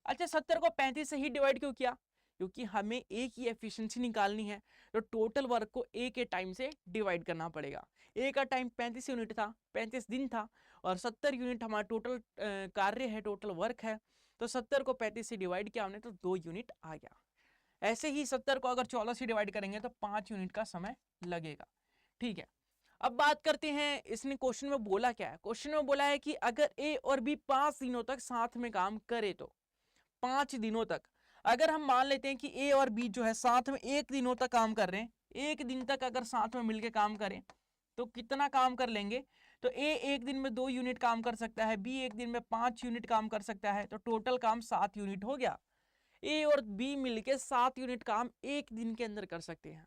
अच्छा, 70 को 35 से ही डिवाइड क्यों किया, क्योंकि हमें ए की एफिशिएंसी निकालनी है, तो टोटल वर्क को ए के टाइम से डिवाइड करना पड़ेगा। ए का टाइम 35 यूनिट था, 35 दिन था, और 70 यूनिट हमारा टोटल कार्य है, टोटल वर्क है। तो 70 को 35 से डिवाइड किया हमने तो 2 यूनिट आ गया। ऐसे ही 70 को अगर 14 से डिवाइड करेंगे तो 5 यूनिट का समय लगेगा। ठीक है, अब बात करते हैं इसने क्वेश्चन में बोला क्या है। क्वेश्चन में बोला है कि अगर ए और बी 5 दिनों तक साथ में काम करे, तो 5 दिनों तक, अगर हम मान लेते हैं कि ए और बी जो है साथ में 1 दिनों तक काम कर रहे हैं, 1 दिन तक अगर साथ में मिलकर काम करें तो कितना काम कर लेंगे, तो ए 1 दिन में 2 यूनिट काम कर सकता है, बी 1 दिन में 5 यूनिट काम कर सकता है, तो टोटल काम 7 यूनिट हो गया। ए और बी मिलके 7 यूनिट काम 1 दिन के अंदर कर सकते हैं,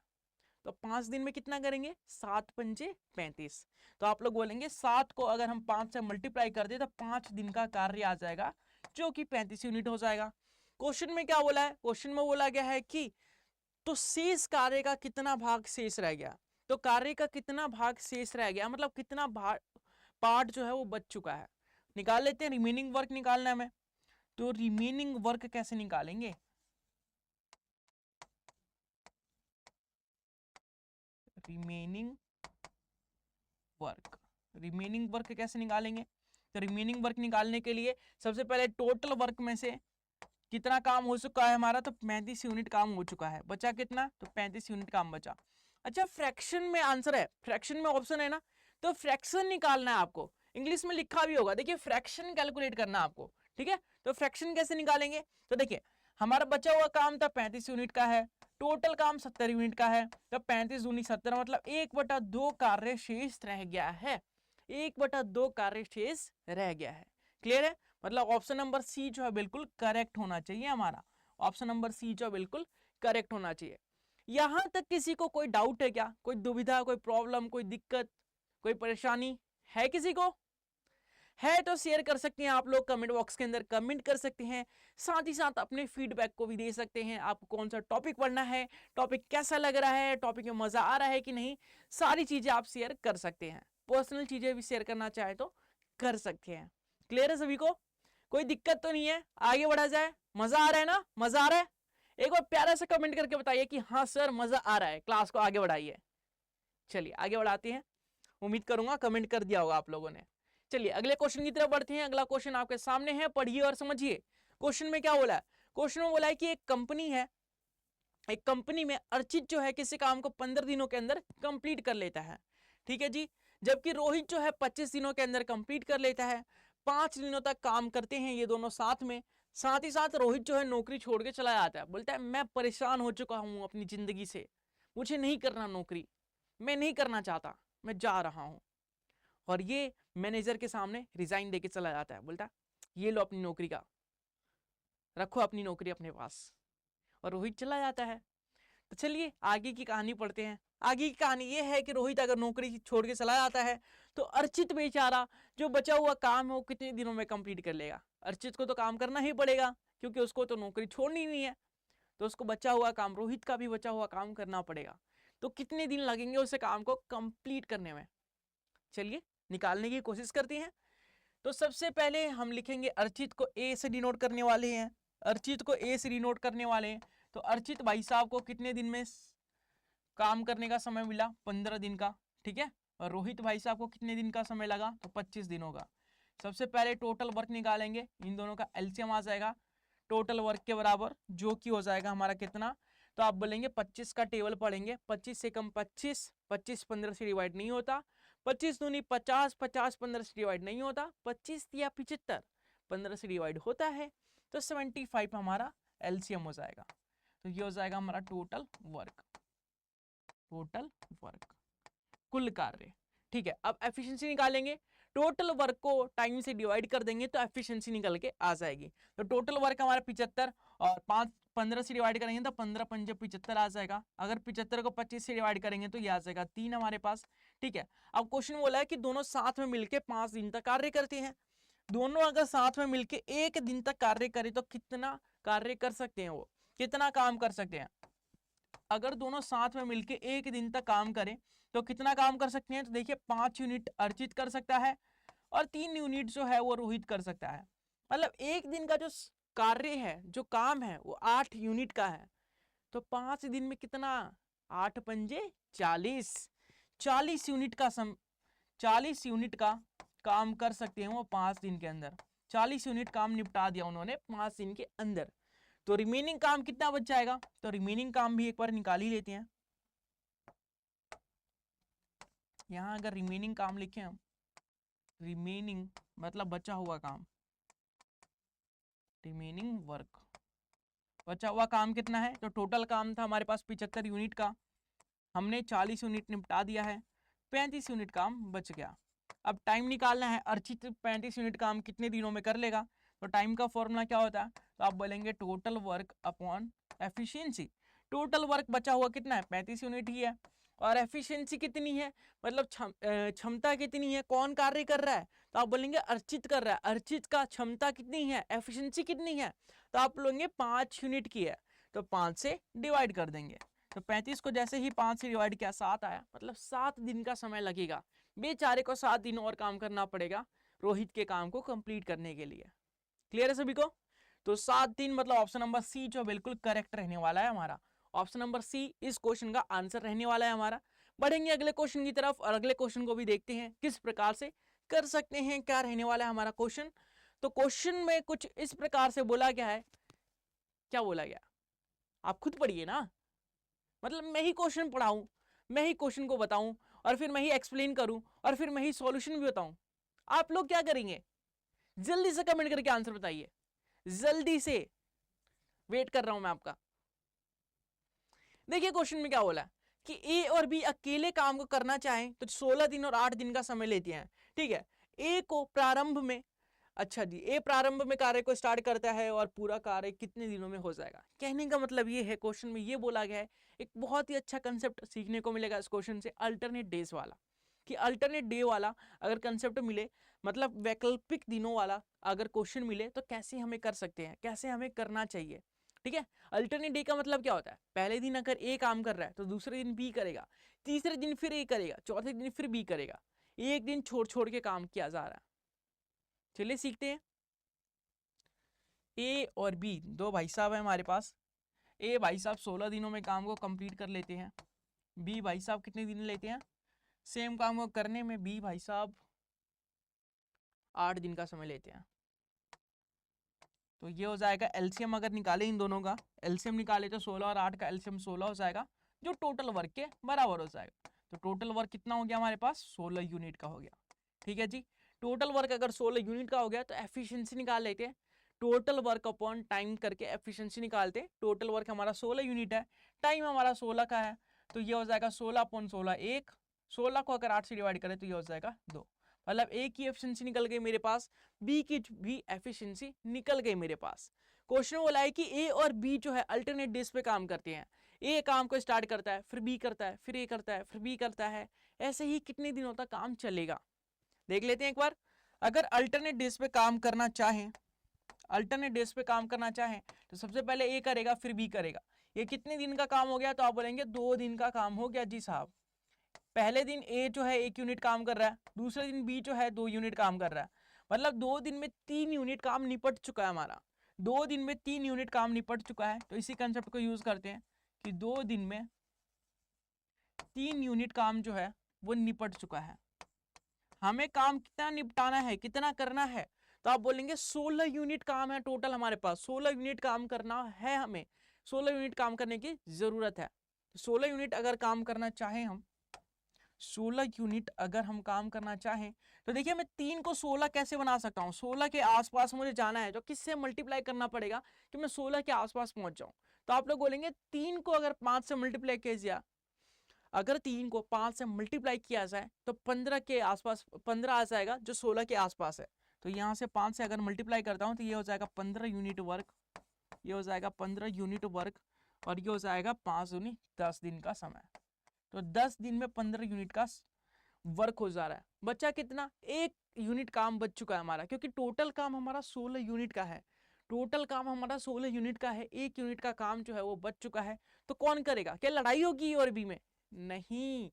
तो 5 दिन में कितना करेंगे, 7 पंजे 35। तो आप लोग बोलेंगे 7 को अगर हम 5 से मल्टीप्लाई कर दे तो 5 दिन का कार्य आ जाएगा, जो कि 35 यूनिट हो जाएगा। क्वेश्चन में क्या बोला है, क्वेश्चन में बोला गया है कि तो शेष कार्य का कितना भाग शेष रह गया, तो कार्य का कितना भाग शेष रह गया मतलब कितना पार्ट जो है वो बच चुका है। निकाल लेते हैं, रिमेनिंग वर्क निकालना है हमें। तो रिमेनिंग वर्क कैसे निकालेंगे, रिमेनिंग वर्क कैसे निकालेंगे। तो रिमेनिंग वर्क निकालने के लिए सबसे पहले टोटल वर्क में से कितना काम हो चुका है हमारा, तो 35 यूनिट काम हो चुका है, बचा कितना, तो 35 यूनिट काम बचा। अच्छा फ्रैक्शन में आंसर है, फ्रैक्शन में ऑप्शन है ना, तो फ्रैक्शन निकालना है आपको, इंग्लिश में लिखा भी होगा, देखिए फ्रैक्शन कैलकुलेट करना है आपको, ठीक है। तो फ्रैक्शन कैसे निकालेंगे, तो देखिए हमारा बचा हुआ काम था 35 यूनिट का है, टोटल काम 70 यूनिट का है, तो 35 दूनी 70 मतलब 1/2 कार्य शेष रह गया है, 1/2 कार्य शेष रह गया है। क्लियर है, मतलब ऑप्शन नंबर सी जो है बिल्कुल करेक्ट होना चाहिए हमारा, ऑप्शन नंबर सी जो है बिल्कुल करेक्ट होना चाहिए। यहां तक किसी को कोई डाउट है क्या, कोई दुविधा, कोई प्रॉब्लम, कोई दिक्कत, कोई परेशानी है किसी को, है तो शेयर कर सकते हैं आप लोग, कमेंट बॉक्स के अंदर कमेंट कर सकते हैं, साथ ही साथ अपने फीडबैक को भी दे सकते हैं, आपको कौन सा टॉपिक पढ़ना है, टॉपिक कैसा लग रहा है, टॉपिक में मजा आ रहा है कि नहीं, सारी चीजें आप शेयर कर सकते हैं, पर्सनल चीजें भी शेयर करना चाहे तो कर सकते हैं। क्लियर है सभी को, कोई दिक्कत तो नहीं है, आगे बढ़ा जाए, मजा आ रहा है ना, मजा आ रहा है, एक बार प्यारा सा कमेंट करके बताइए कि हाँ सर मजा आ रहा है, क्लास को आगे बढ़ाइए। चलिए आगे बढ़ाते हैं, उम्मीद करूंगा कमेंट कर दिया होगा आप लोगों ने। चलिए अगले क्वेश्चन की तरफ बढ़ते हैं, अगला क्वेश्चन आपके सामने है, पढ़िए और समझिए। क्वेश्चन में क्या बोला है, क्वेश्चन में बोला है कि एक कंपनी है, एक कंपनी में अर्चित जो है किसी काम को 15 दिनों के अंदर कंप्लीट कर लेता है, ठीक है जी, जबकि रोहित जो है 25 दिनों के अंदर कंप्लीट कर लेता है। 5 दिनों तक काम करते हैं ये दोनों साथ में, साथ ही साथ रोहित जो है नौकरी छोड़ के चला जाता है, बोलता है मैं परेशान हो चुका हूं अपनी जिंदगी से, मुझे नहीं करना नौकरी, मैं नहीं करना चाहता, मैं जा रहा हूं। और ये मैनेजर के सामने रिजाइन देके चला जाता है, बोलता है ये लो अपनी नौकरी का, रखो अपनी नौकरी अपने पास, और रोहित चला जाता है। तो चलिए आगे की कहानी पढ़ते हैं। आगे की कहानी ये है कि रोहित अगर नौकरी छोड़ के चला जाता है तो अर्चित बेचारा जो बचा हुआ काम है वो कितने दिनों में कंप्लीट कर लेगा, अर्चित को तो काम करना ही पड़ेगा क्योंकि उसको तो नौकरी छोड़नी नहीं है, तो उसको बचा हुआ काम, रोहित का भी बचा हुआ काम करना पड़ेगा। तो कितने दिन लगेंगे उसे काम को कंप्लीट करने में, चलिए निकालने की कोशिश करते हैं। तो सबसे पहले हम लिखेंगे अर्चित को ए से डिनोट करने वाले हैं, अर्चित को ए से डिनोट करने वाले हैं। तो अर्चित भाई साहब को कितने दिन में काम करने का समय मिला, 15 दिन का, ठीक है। और रोहित भाई साहब को कितने दिन का समय लगा, तो 25 दिनों का। सबसे पहले टोटल वर्क निकालेंगे, इन दोनों का एलसीएम आ जाएगा टोटल वर्क के बराबर, जो कि हो जाएगा हमारा कितना, तो आप बोलेंगे 25 का टेबल पढ़ेंगे, 25 से कम 25, 25 15 से डिवाइड नहीं होता, 25 दूनी 50, 50 15 से डिवाइड नहीं होता, 25 या 75 15 से डिवाइड होता है, तो 75 हमारा एलसीएम हो जाएगा। तो ये हो जाएगा हमारा टोटल वर्क, टोटल वर्क कुल कार्य, ठीक है। अब एफिशिएंसी निकालेंगे, टोटल वर्क को टाइम से डिवाइड कर देंगे तो एफिशिएंसी निकल के आ जाएगी। तो टोटल वर्क हमारा 75 और 15 से डिवाइड करेंगे तो 15 पंजे 75 आ जाएगा। अगर 75 को 25 से डिवाइड करेंगे तो ये आ जाएगा 3 हमारे पास, ठीक है। अब क्वेश्चन बोला है कि दोनों साथ में मिलके 5 दिन तक कार्य करते हैं, दोनों अगर साथ में मिलके 1 दिन तक कार्य करें तो कितना कार्य कर सकते हैं, वो कितना काम कर सकते हैं। अगर दोनों साथ में मिलके 1 दिन तक काम करें तो कितना काम कर सकते हैं, तो देखिए 5 यूनिट अर्चित कर सकता है और 3 यूनिट जो है वो रोहित कर सकता है। मतलब 1 दिन का जो कार्य है, जो काम है, वो 8 यूनिट का है। तो 5 दिन में कितना, 8 पंजे 40, 40 यूनिट का 40 यूनिट का काम कर सकते हैं वो 5 दिन के अंदर। 40 यूनिट काम निपटा दिया उन्होंने 5 दिन के अंदर। तो रिमेनिंग काम कितना बच जाएगा, तो रिमेनिंग काम भी एक बार निकाल ही लेते हैं। यहां अगर रिमेनिंग काम लिखें हम, रिमेनिंग मतलब बचा हुआ काम, रिमेनिंग वर्क, बचा हुआ काम कितना है, तो टोटल काम था हमारे पास 75 यूनिट का, हमने 40 यूनिट निपटा दिया है, 35 यूनिट काम बच गया। अब टाइम निकालना है, अर्चित 35 यूनिट काम कितने दिनों में कर लेगा, तो टाइम का फॉर्मूला क्या होता है, तो आप बोलेंगे total work upon efficiency. Total work बचा हुआ कितना है, 35 यूनिट ही है, और एफिशिएंसी कितनी है, मतलब क्षमता कितनी है, कौन कार्य कर रहा है, तो आप बोलेंगे अर्चित कर रहा है, अर्चित का क्षमता कितनी है, एफिशिएंसी कितनी है, तो आप लोगे 5 यूनिट की है तो 5 से डिवाइड कर देंगे। तो 35 को जैसे ही 5 से डिवाइड किया 7 आया, मतलब 7 दिन का समय लगेगा। बेचारे को 7 दिन और काम करना पड़ेगा रोहित के काम को कंप्लीट करने के लिए। क्लियर है सभी को? तो 7 दिन मतलब ऑप्शन नंबर सी जो बिल्कुल करेक्ट रहने वाला है हमारा। ऑप्शन नंबर सी इस क्वेश्चन का आंसर रहने वाला है हमारा। बढ़ेंगे अगले क्वेश्चन की तरफ और अगले क्वेश्चन को भी देखते हैं किस प्रकार से कर सकते हैं, क्या रहने वाला है हमारा क्वेश्चन। तो क्वेश्चन में कुछ इस प्रकार से बोला गया है, क्या बोला गया आप खुद पढ़िए ना, मतलब मैं ही क्वेश्चन पढ़ाऊं, मैं ही क्वेश्चन को बताऊं और फिर मैं ही एक्सप्लेन करूं और फिर मैं ही सॉल्यूशन भी बताऊं। आप लोग क्या करेंगे, जल्दी से कमेंट करके आंसर बताइए, जल्दी से, वेट कर रहा हूं मैं आपका। देखिए क्वेश्चन में क्या बोला कि ए और बी अकेले काम को करना चाहें तो 16 दिन और 8 दिन का समय लेते हैं। ठीक है, ए को प्रारंभ में, अच्छा जी, ए प्रारंभ में कार्य को स्टार्ट करता है और पूरा कार्य कितने दिनों में हो जाएगा। कहने का मतलब ये है, क्वेश्चन में ये बोला गया है, एक बहुत ही अच्छा कंसेप्ट सीखने को मिलेगा इस क्वेश्चन से, अल्टरनेट डेज वाला। कि अल्टरनेट डे वाला अगर कंसेप्ट मिले, मतलब वैकल्पिक दिनों वाला अगर क्वेश्चन मिले तो कैसे हमें कर सकते हैं, कैसे हमें करना चाहिए। ठीक है, अल्टरनेट डे का मतलब क्या होता है, पहले दिन अगर ए काम कर रहा है तो दूसरे दिन बी करेगा, तीसरे दिन फिर ए करेगा, चौथे दिन फिर बी करेगा, एक दिन छोड़ छोड़ के काम किया जा रहा है। चलिए सीखते हैं। ए और बी दो भाई साहब है हमारे पास। ए भाई साहब 16 दिनों में काम को कंप्लीट कर लेते हैं। बी भाई साहब कितने दिन लेते हैं सेम काम को करने में? बी भाई साहब 8 दिन का समय लेते हैं। तो ये हो जाएगा एलसीएम, अगर निकाले इन दोनों का एलसीएम निकाले तो 16 और 8 का एलसीएम 16 हो जाएगा, जो टोटल वर्क के बराबर हो जाएगा। तो टोटल वर्क कितना हो गया हमारे पास, 16 यूनिट का हो गया। ठीक है जी, टोटल वर्क अगर 16 यूनिट का हो गया तो एफिशिएंसी निकाल लेते हैं, टोटल वर्क अपॉन टाइम करके एफिशिएंसी निकालते हैं। टोटल वर्क हमारा 16 यूनिट है, टाइम हमारा 16 का है, तो ये हो जाएगा 16/16 1, 16 को अगर 8 से डिवाइड करें तो ये हो जाएगा 2, मतलब ए की एफिशिएंसी निकल गई मेरे पास, बी की भी एफिशिएंसी निकल गई मेरे पास। क्वेश्चन बोला है कि ए और बी जो है अल्टरनेट डेज पे काम करते हैं। ए काम को स्टार्ट करता है, फिर बी करता है, फिर ए करता है, फिर बी करता है, ऐसे ही कितने दिनों तक काम चलेगा देख लेते हैं एक बार। अगर अल्टरनेट डेज पे काम करना चाहें, अल्टरनेट डेज पे काम करना चाहें तो सबसे पहले ए करेगा फिर बी करेगा। ये कितने दिन का काम हो गया, तो आप बोलेंगे 2 दिन का काम हो गया जी साहब। पहले दिन ए जो है 1 यूनिट काम कर रहा है, दूसरे दिन बी जो है 2 यूनिट काम कर रहा है, मतलब 2 दिन में 3 यूनिट काम निपट चुका है हमारा। 2 दिन में 3 यूनिट काम निपट चुका है, तो इसी कंसेप्ट को यूज करते हैं कि 2 दिन में 3 यूनिट काम जो है वो निपट चुका है। हमें काम कितना निपटाना है, कितना करना है, तो आप बोलेंगे 16 यूनिट काम है टोटल हमारे पास, 16 यूनिट काम करना है हमें, 16 यूनिट काम करने की जरूरत है। 16 यूनिट अगर काम करना चाहें हम, 16 यूनिट अगर हम काम करना चाहें तो देखिए मैं 3 को 16 कैसे बना सकता हूँ, 16 के आसपास मुझे जाना है तो किससे मल्टीप्लाई करना पड़ेगा कि मैं 16 के आसपास पहुंच जाऊं। तो आप लोग बोलेंगे 3 को अगर 5 से मल्टीप्लाई किया, अगर 3 को 5 से मल्टीप्लाई किया जाए तो 15 के आसपास 15 आ जाएगा जो 16 के आसपास है। तो यहाँ से 5 से अगर मल्टीप्लाई करता हूँ तो ये हो जाएगा 15 यूनिट वर्क, ये हो जाएगा 15 यूनिट वर्क, और ये हो जाएगा 5 दूनी 10 दिन का समय। तो 10 दिन में 15 यूनिट का वर्क हो जा रहा है। बचा कितना, 1 यूनिट काम बच चुका है हमारा, क्योंकि टोटल काम हमारा 16 यूनिट का है, टोटल काम हमारा 16 यूनिट का है, 1 यूनिट का काम जो है वो बच चुका है। तो कौन करेगा, क्या लड़ाई होगी और बी में? नहीं,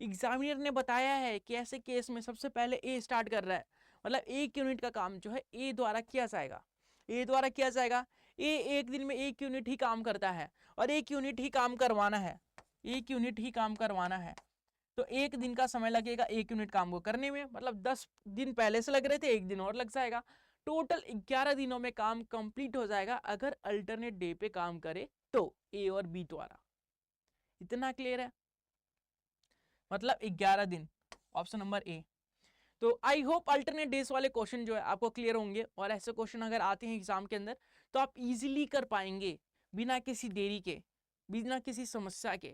एग्जामिनर ने बताया है कि ऐसे केस में सबसे पहले ए स्टार्ट कर रहा है, मतलब 1 यूनिट का काम जो है ए द्वारा किया जाएगा, ए द्वारा किया जाएगा। ए 1 दिन में 1 यूनिट ही काम करता है और 1 यूनिट ही काम करवाना है, 1 यूनिट ही काम करवाना है। तो 1 दिन का समय लगेगा 1 यूनिट काम को करने में, मतलब 10 दिन पहले से लग रहे थे, 1 दिन और लग जाएगा, टोटल 11 दिनों में काम कंप्लीट हो जाएगा अगर अल्टरनेट डे पे काम करे तो, ए और बी द्वारा। इतना क्लियर है, मतलब 11 दिन, ऑप्शन नंबर ए। तो आई होप अल्टरनेट डेज वाले क्वेश्चन जो है आपको क्लियर होंगे, और ऐसे क्वेश्चन अगर आते हैं एग्जाम के अंदर तो आप इजीली कर पाएंगे बिना किसी देरी के, बिना किसी समस्या के,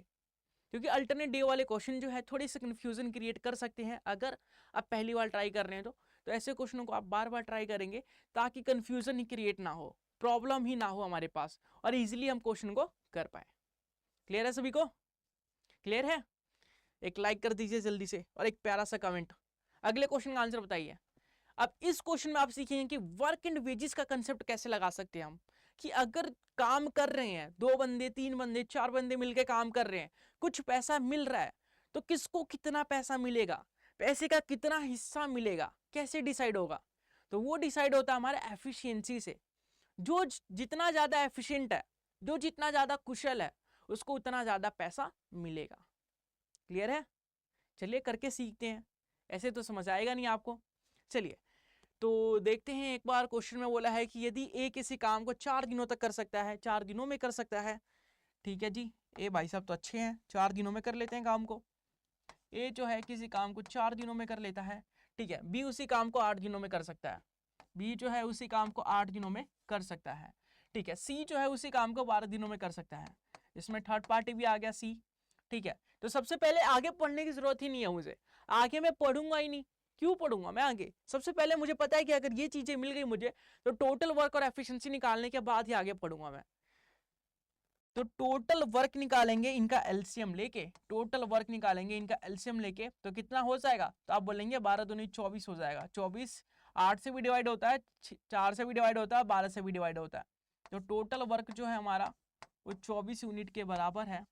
क्योंकि अल्टरनेट डे वाले क्वेश्चन जो है थोड़ी सी कंफ्यूजन क्रिएट कर सकते हैं अगर आप पहली बार ट्राई कर रहे हैं तो ऐसे क्वेश्चनों को आप बार बार ट्राई करेंगे ताकि कंफ्यूजन ही क्रिएट ना हो, प्रॉब्लम ही ना हो हमारे पास, और इजीली हम क्वेश्चन को कर पाए। क्लियर है सभी को? क्लियर है? एक लाइक कर दीजिए जल्दी से और एक प्यारा सा कमेंट। अगले क्वेश्चन का आंसर बताइए। अब इस क्वेश्चन में आप सीखेंगे कि वर्क एंड वेजेस का कंसेप्ट कैसे लगा सकते हैं हम, कि अगर काम कर रहे हैं 2 बंदे 3 बंदे 4 बंदे मिलके काम कर रहे हैं, कुछ पैसा मिल रहा है, तो किसको कितना पैसा मिलेगा, पैसे का कितना हिस्सा मिलेगा, कैसे डिसाइड होगा? तो वो डिसाइड होता है हमारे एफिशिएंसी से। जो जितना ज्यादा एफिशिएंट है, जो जितना ज्यादा कुशल है, उसको उतना ज्यादा पैसा मिलेगा। क्लियर है? चलिए करके सीखते हैं, ऐसे तो समझ आएगा नहीं आपको। चलिए तो देखते हैं, एक बार क्वेश्चन में बोला है कि यदि ए किसी काम को 4 दिनों तक कर सकता है, 4 दिनों में कर सकता है। ठीक है जी, ए भाई साहब तो अच्छे हैं, 4 दिनों में कर लेते हैं काम को। ए जो है किसी काम को 4 दिनों में कर लेता है। ठीक है, बी उसी काम को 8 दिनों में कर सकता है, बी जो है उसी काम को 8 दिनों में कर सकता है। ठीक है, सी जो है उसी काम को 12 दिनों में कर सकता है। इसमें थर्ड पार्टी भी आ गया सी। ठीक है, तो सबसे पहले आगे पढ़ने की जरूरत ही नहीं है मुझे, आगे मैं पढ़ूंगा ही नहीं। क्यों पढ़ूंगा मैं आगे? सबसे पहले मुझे पता है कि अगर ये चीजें मिल गई मुझे, तो टोटल वर्क और एफिशिएंसी निकालने के बाद ही आगे पढ़ूंगा मैं। तो टोटल वर्क निकालेंगे इनका एलसीएम लेके, टोटल वर्क निकालेंगे इनका एलसीएम लेके, तो कितना हो जाएगा? तो आप बोलेंगे 12 दूनी 24 हो जाएगा। 24 8 से भी डिवाइड होता है, 4 से भी डिवाइड होता है, 12 से भी डिवाइड होता है। तो टोटल वर्क जो है हमारा वो 24 यूनिट के बराबर है।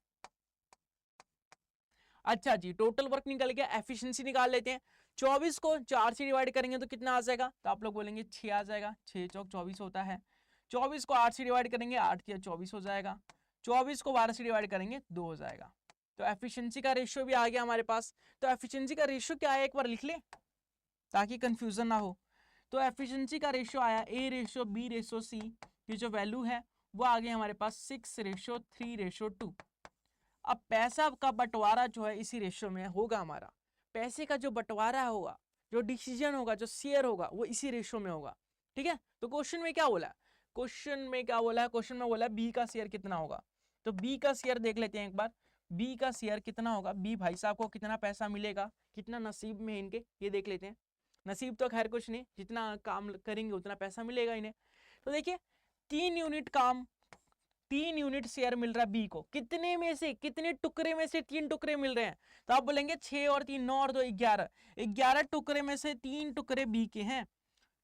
अच्छा जी, टोटल वर्क निकल गया, एफिशिएंसी निकाल लेते हैं। 24 को 4 से डिवाइड करेंगे तो कितना आ जाएगा? तो आप लोग बोलेंगे 6 आ जाएगा, 6 चौक 24 होता है। 24 को 8 से डिवाइड करेंगे, 8 के 24 हो जाएगा। 24 को 12 से डिवाइड करेंगे 2 हो जाएगा। तो एफिशिएंसी का रेशियो भी आ गया हमारे पास। तो एफिशिएंसी का रेशियो क्या है एक बार लिख ले ताकि कंफ्यूजन ना हो। तो एफिशिएंसी का रेशियो आया A ratio B ratio C की जो वैल्यू है वो आ गई हमारे पास 6:3:2। अब पैसा का बंटवारा जो है इसी रेशियो में होगा हमारा। पैसे का जो बंटवारा होगा, जो डिसीजन होगा, जो शेयर होगा, वो इसी रेशियो में होगा। ठीक है, तो क्वेश्चन में क्या बोला है? क्वेश्चन में क्या बोला है? क्वेश्चन में बोला है बी का शेयर कितना होगा। तो बी का शेयर देख लेते हैं एक बार, बी का शेयर कितना होगा। बी भाई साहब को कितना पैसा मिलेगा, कितना नसीब में है इनके, ये देख लेते हैं। नसीब तो खैर कुछ नहीं, जितना काम करेंगे उतना पैसा मिलेगा इन्हें। तो देखिए 3 यूनिट काम, 3 यूनिट शेयर मिल रहा है बी को। कितने में से, कितने टुकड़े में से 3 टुकड़े मिल रहे हैं? तो आप बोलेंगे 6 और 3 9 और 2 11। 11 टुकड़े में से 3 टुकड़े बी के हैं।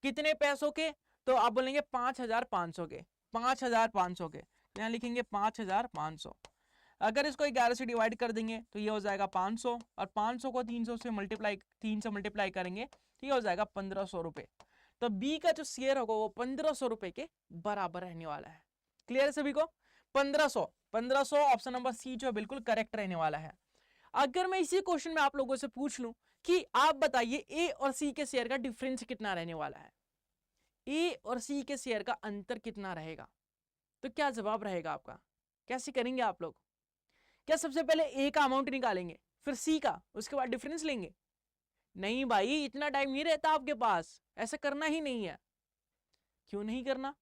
कितने पैसों के? तो आप बोलेंगे 5500 के, 5500 के। तो यहाँ लिखेंगे 5500। अगर इसको 11 से डिवाइड कर देंगे तो ये हो जाएगा 500, और 500 को 300 से मल्टीप्लाई, 3 से मल्टीप्लाई करेंगे तो ये हो जाएगा 1500 रुपए। तो बी का जो शेयर होगा वो 1500 रुपए के बराबर रहने वाला है। क्लियर है सभी को? 1500 ऑप्शन नंबर सी जो बिल्कुल करेक्ट रहने वाला है। अगर मैं इसी क्वेश्चन में आप लोगों से पूछ लूं कि आप बताइए ए और सी के शेयर का डिफरेंस कितना रहने वाला है, ए और सी के शेयर का अंतर कितना रहेगा, तो क्या जवाब रहेगा आपका? कैसे करेंगे आप लोग? क्या सबसे पहले ए का अमाउंट निकालेंगे, फिर सी का, उसके बाद डिफरेंस लेंगे? नहीं भाई, इतना टाइम नहीं रहता आपके पास, ऐसा करना ही नहीं है। क्यों नहीं करना?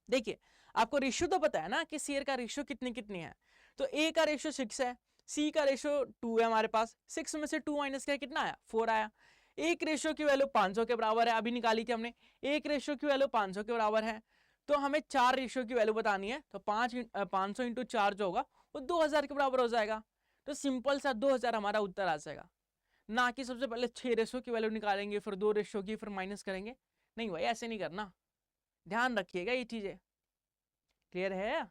देखिए आपको रेशियो तो पता है ना कि शेयर का रेशियो कितने कितने हैं। तो ए का रेशियो 6 है, सी का रेशियो 2 है हमारे पास। 6 में से 2 माइनस किया कितना आया? 4 आया। एक रेशियो की वैल्यू 500 के बराबर है, अभी निकाली थी हमने। एक रेशियो की वैल्यू 500 के बराबर है, तो हमें 4 रेशियो की वैल्यू बतानी है। तो 500 इंटू 4 जो होगा वो 2000 के बराबर हो जाएगा। तो सिंपल सा 2000 हमारा उत्तर आ जाएगा। ना कि सबसे पहले 6 रेशियो की वैल्यू निकालेंगे, फिर 2 रेशियो की, फिर माइनस करेंगे। नहीं भाई, ऐसे नहीं करना, ध्यान रखिएगा ये चीजें। क्लियर है?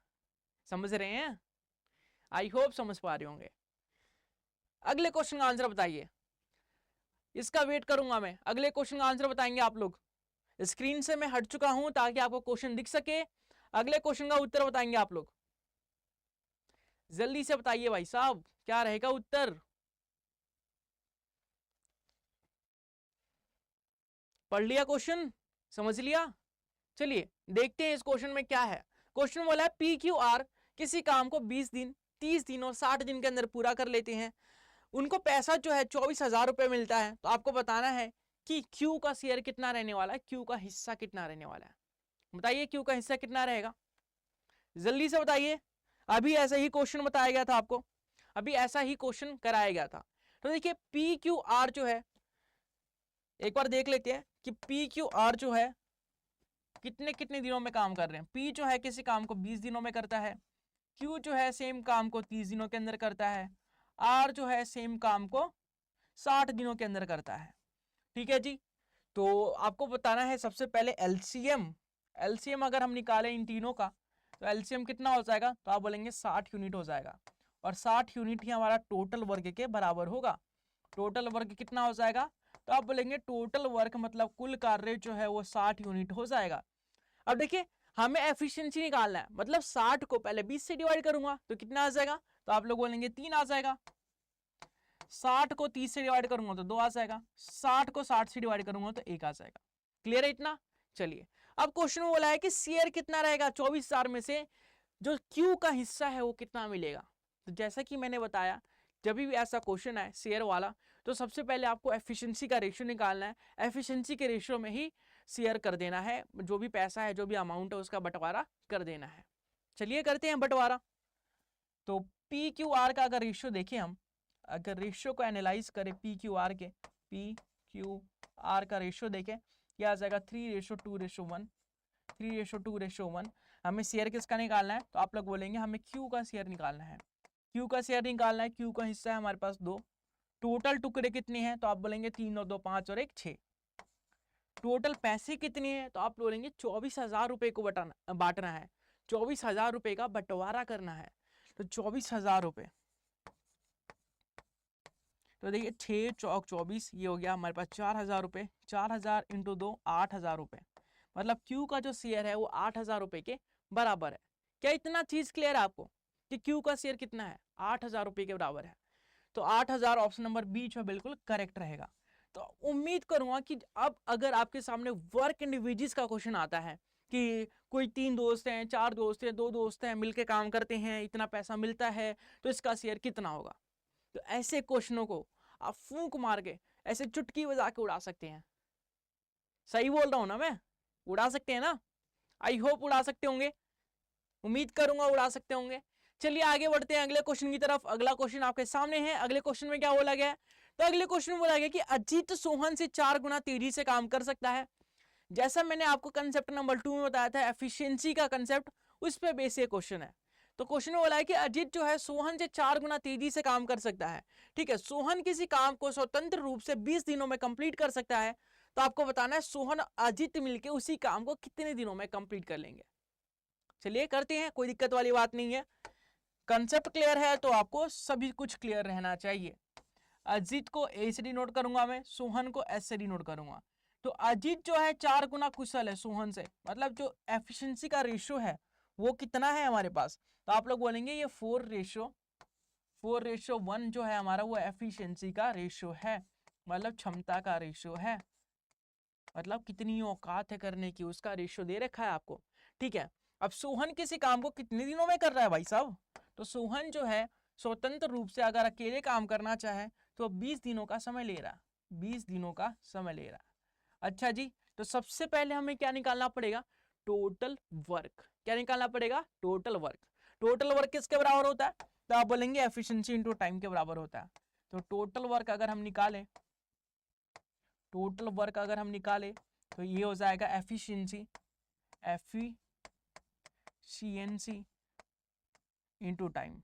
समझ रहे हैं? आई होप समझ पा रहे होंगे। अगले क्वेश्चन का आंसर बताइए, इसका वेट करूंगा मैं। अगले क्वेश्चन का आंसर बताएंगे आप लोग। स्क्रीन से मैं हट चुका हूं ताकि आपको क्वेश्चन दिख सके। अगले क्वेश्चन का उत्तर बताएंगे आप लोग, जल्दी से बताइए भाई साहब, क्या रहेगा उत्तर? पढ़ लिया क्वेश्चन, समझ लिया? चलिए देखते हैं इस क्वेश्चन में क्या है। क्वेश्चन बोला है पी क्यू आर किसी काम को 20 दिन, 30 दिन और 60 दिन के अंदर पूरा कर लेते हैं। उनको पैसा जो है 24,000 रुपए मिलता है। तो आपको बताना है कि क्यू का शेयर कितना रहने वाला है, क्यू का हिस्सा कितना रहने वाला है। बताइए क्यू का हिस्सा कितना रहेगा, जल्दी से बताइए। अभी ऐसा ही क्वेश्चन बताया गया था आपको, अभी ऐसा ही क्वेश्चन कराया गया था। तो देखिए पी क्यू आर जो है, एक बार देख लेते हैं कि पी क्यू आर जो है कितने कितने दिनों में काम कर रहे हैं। पी जो है किसी काम को 20 दिनों में करता है, क्यू जो है सेम काम को 30 दिनों के अंदर करता है, आर जो है सेम काम को 60 दिनों के अंदर करता है। ठीक है जी, तो आपको बताना है सबसे पहले एलसीएम एलसीएम अगर हम निकालें इन तीनों का तो एलसीएम कितना हो जाएगा, तो आप बोलेंगे 60 यूनिट हो जाएगा, और 60 यूनिट ही हमारा टोटल वर्क के बराबर होगा। टोटल वर्क कितना हो जाएगा, तो आप बोलेंगे टोटल वर्क मतलब कुल कार्य जो है वो 60 यूनिट हो जाएगा। अब देखिए हमें एफिशिएंसी निकालना है, मतलब 60 को पहले 20 से डिवाइड करूंगा तो कितना आ जाएगा, तो आप लोग बोलेंगे 3 आ जाएगा। 60 को 30 से डिवाइड करूंगा तो 2 आ जाएगा। 60 को 60 से डिवाइड करूंगा तो 1 आ जाएगा। क्लियर है इतना? चलिए अब क्वेश्चन में बोला है कि शेयर कितना रहेगा 24,000 में से जो क्यू का हिस्सा है वो कितना मिलेगा। तो जैसा कि मैंने बताया जब भी ऐसा क्वेश्चन है शेयर वाला तो सबसे पहले आपको एफिशिएंसी का रेशियो निकालना है। एफिशिएंसी के रेशियो में ही शेयर कर देना है, जो भी पैसा है जो भी अमाउंट है उसका बंटवारा कर देना है। चलिए करते हैं बंटवारा। तो पी क्यू आर का अगर रेशियो देखें हम, अगर रेशियो को एनालाइज करें पी क्यू आर के, पी क्यू आर का रेशियो देखें क्या आ जाएगा 3:2:1, 3:2:1। हमें शेयर किसका निकालना है, तो आप लोग बोलेंगे हमें क्यू का शेयर निकालना है। क्यू का शेयर निकालना है, क्यू का हिस्सा है हमारे पास 2। टोटल टुकड़े कितने हैं, तो आप बोलेंगे 3 और 2 5 और 1 6। टोटल पैसे कितने हैं, तो आप बोलेंगे 24,000 रुपए को बांटना है। 24,000 रुपए का बंटवारा करना है। तो 24,000 रुपए, तो देखिए 6 चौक 24, ये हो गया हमारे पास 4,000 रुपए। 4,000 इंटू 2 8,000 रुपए, मतलब क्यू का जो शेयर है वो 8,000 रुपए के बराबर है। क्या इतना चीज क्लियर है आपको कि क्यू का शेयर कितना है, 8,000 रुपए के बराबर है। तो 8,000 ऑप्शन नंबर बी जो बिल्कुल करेक्ट रहेगा। तो उम्मीद करूंगा कि अब अगर आपके सामने वर्क एंड वेजेस का क्वेश्चन आता है कि कोई 3 दोस्त हैं, 4 दोस्त हैं, 2 दोस्त हैं, मिलके काम करते हैं, इतना पैसा मिलता है तो इसका शेयर कितना होगा। तो ऐसे क्वेश्चनों को आप फूंक मार के ऐसे चुटकी बजा के उड़ा सकते हैं। सही बोल रहा हूं ना मैं? उड़ा सकते हैं ना? आई होप उड़ा सकते होंगे, उम्मीद करूंगा उड़ा सकते होंगे। चलिए आगे बढ़ते हैं अगले क्वेश्चन की तरफ। अगला क्वेश्चन आपके सामने है। अगले क्वेश्चन में क्या बोला गया है, तो अगले क्वेश्चन में बोला गया कि अजीत सोहन से 4 गुना तेजी से काम कर सकता है। जैसा मैंने आपको कंसेप्ट नंबर 2 में बताया था एफिशिएंसी का कंसेप्ट, उस पे बेस ये क्वेश्चन है। तो क्वेश्चन में बोला है कि अजीत जो है सोहन से 4 गुना तेजी से काम कर सकता है। ठीक है, सोहन किसी काम को स्वतंत्र रूप से 20 दिनों में कंप्लीट कर सकता है। तो आपको बताना है सोहन अजीत मिलकर उसी काम को कितने दिनों में कंप्लीट कर लेंगे। चलिए करते हैं, कोई दिक्कत वाली बात नहीं है। कंसेप्ट क्लियर है तो आपको सभी कुछ क्लियर रहना चाहिए। अजीत को ए से डिनोट करूंगा मैं, सोहन को एस से डिनोट करूंगा। तो अजीत जो है 4 गुना कुशल है सोहन से, मतलब जो एफिशिएंसी का रेशियो है वो कितना है हमारे पास, तो आप लोग बोलेंगे ये 4:1 जो है हमारा वो एफिशिएंसी का रेशियो है, मतलब क्षमता का रेशियो है, मतलब कितनी औकात है करने की उसका रेशियो दे रखा है आपको। ठीक है, अब सोहन किसी काम को कितने दिनों में कर रहा है भाई साहब, तो सोहन जो है स्वतंत्र रूप से अगर अकेले काम करना चाहे तो 20 दिनों का समय ले रहा है, 20 दिनों का समय ले रहा है। अच्छा जी, तो सबसे पहले हमें क्या निकालना पड़ेगा, टोटल वर्क। क्या निकालना पड़ेगा, टोटल वर्क। टोटल वर्क किसके बराबर होता है, तो आप बोलेंगे एफिशिएंसी इनटू टाइम के बराबर होता है। तो टोटल वर्क अगर हम निकालें, टोटल वर्क अगर हम निकालें तो ये हो जाएगा efficiency, efficiency into time.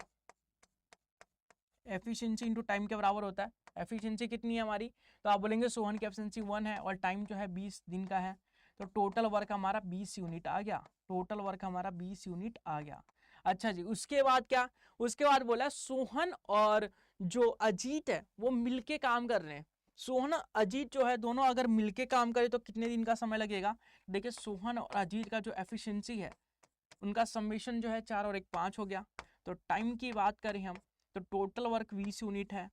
Efficiency into time के बराबर होता है। एफिशिएंसी कितनी है हमारी, तो आप बोलेंगे सोहन की एफिशिएंसी 1 है और टाइम जो है 20 दिन का है। तो टोटल वर्क हमारा 20 यूनिट आ गया, टोटल वर्क हमारा 20 यूनिट आ गया। अच्छा जी, उसके बाद क्या, उसके बाद बोला सोहन और जो अजीत है वो मिलके काम कर रहे हैं। सोहन अजीत जो है दोनों अगर मिलके काम करे तो कितने दिन का समय लगेगा। देखिए सोहन और अजीत का जो एफिशिएंसी है उनका समेशन जो है 4 और 1 5 हो गया। तो टाइम की बात करें हम तो टोटल वर्क 20 यूनिट है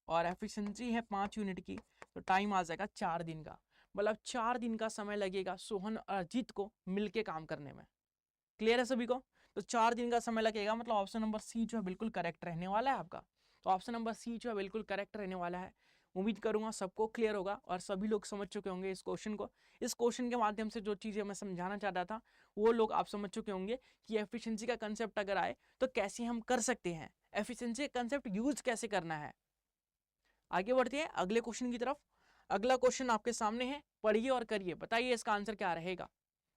और एफिशिएंसी है 5 यूनिट की, तो टाइम आ जाएगा 4 दिन का, मतलब 4 दिन का समय लगेगा सोहन और अजीत को मिलके काम करने में। क्लियर है सभी को, तो 4 दिन का समय लगेगा, मतलब ऑप्शन नंबर सी जो है बिल्कुल करेक्ट रहने वाला है आपका। तो ऑप्शन नंबर सी जो है बिल्कुल करेक्ट रहने वाला है। उम्मीद करूंगा सबको क्लियर होगा और सभी लोग समझ चुके होंगे इस क्वेश्चन को। इस क्वेश्चन के माध्यम से जो चीजें मैं समझाना चाहता था वो लोग आप समझ चुके होंगे कि एफिशिएंसी का कंसेप्ट अगर आए तो कैसे हम कर सकते हैं, एफिशिएंसी का कंसेप्ट यूज कैसे करना है। आगे बढ़ते हैं अगले क्वेश्चन की तरफ। अगला क्वेश्चन आपके सामने है, पढ़िए और करिए, बताइए इसका आंसर क्या रहेगा।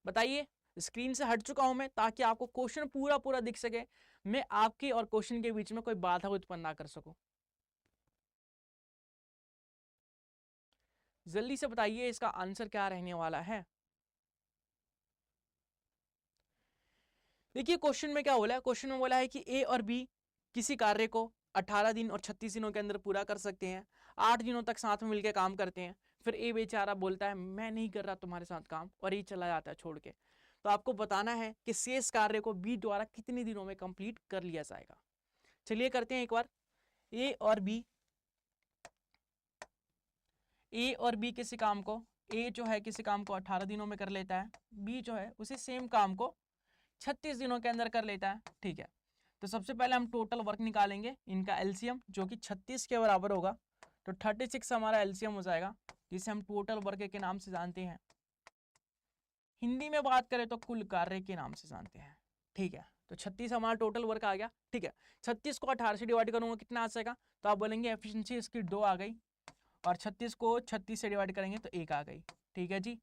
बताइए, स्क्रीन से हट चुका हूं मैं ताकि आपको क्वेश्चन पूरा पूरा दिख सके, मैं आपके और क्वेश्चन के बीच में कोई बाधा उत्पन्न ना कर सकूं। जल्दी से बताइए इसका आंसर क्या रहने वाला है। देखिए क्वेश्चन में क्या बोला है, क्वेश्चन में बोला है कि ए और बी किसी कार्य को 18 दिन और 36 दिनों के अंदर पूरा कर सकते हैं, 8 दिनों तक साथ में मिलकर काम करते हैं। फिर ए बेचारा बोलता है मैं नहीं कर रहा तुम्हारे साथ काम, और ये चला जाता है छोड़ के। तो आपको बताना है कि शेष कार्य को बी द्वारा कितने दिनों में कंप्लीट कर लिया जाएगा। चलिए करते हैं एक बार। ए और बी किसी काम को, ए जो है किसी काम को 18 दिनों में कर लेता है, बी जो है उसी सेम काम को 36 दिनों के अंदर कर लेता है। ठीक है, तो सबसे पहले हम टोटल वर्क निकालेंगे, इनका एलसीएम जो कि 36 के बराबर होगा। तो 36 हमारा एलसीएम हो जाएगा, जिसे हम टोटल वर्क के नाम से जानते हैं। हिंदी में बात करें तो कुल कार्य के नाम से जानते हैं। ठीक है, तो 36 हमारा टोटल वर्क आ गया। ठीक है, 36 को 18 से डिवाइड करूंगा कितना आ जाएगा, तो आप बोलेंगे एफिशिएंसी इसकी 2 आ गई, और 36 को 36 से डिवाइड करेंगे तो 1 आ गई। ठीक है जी।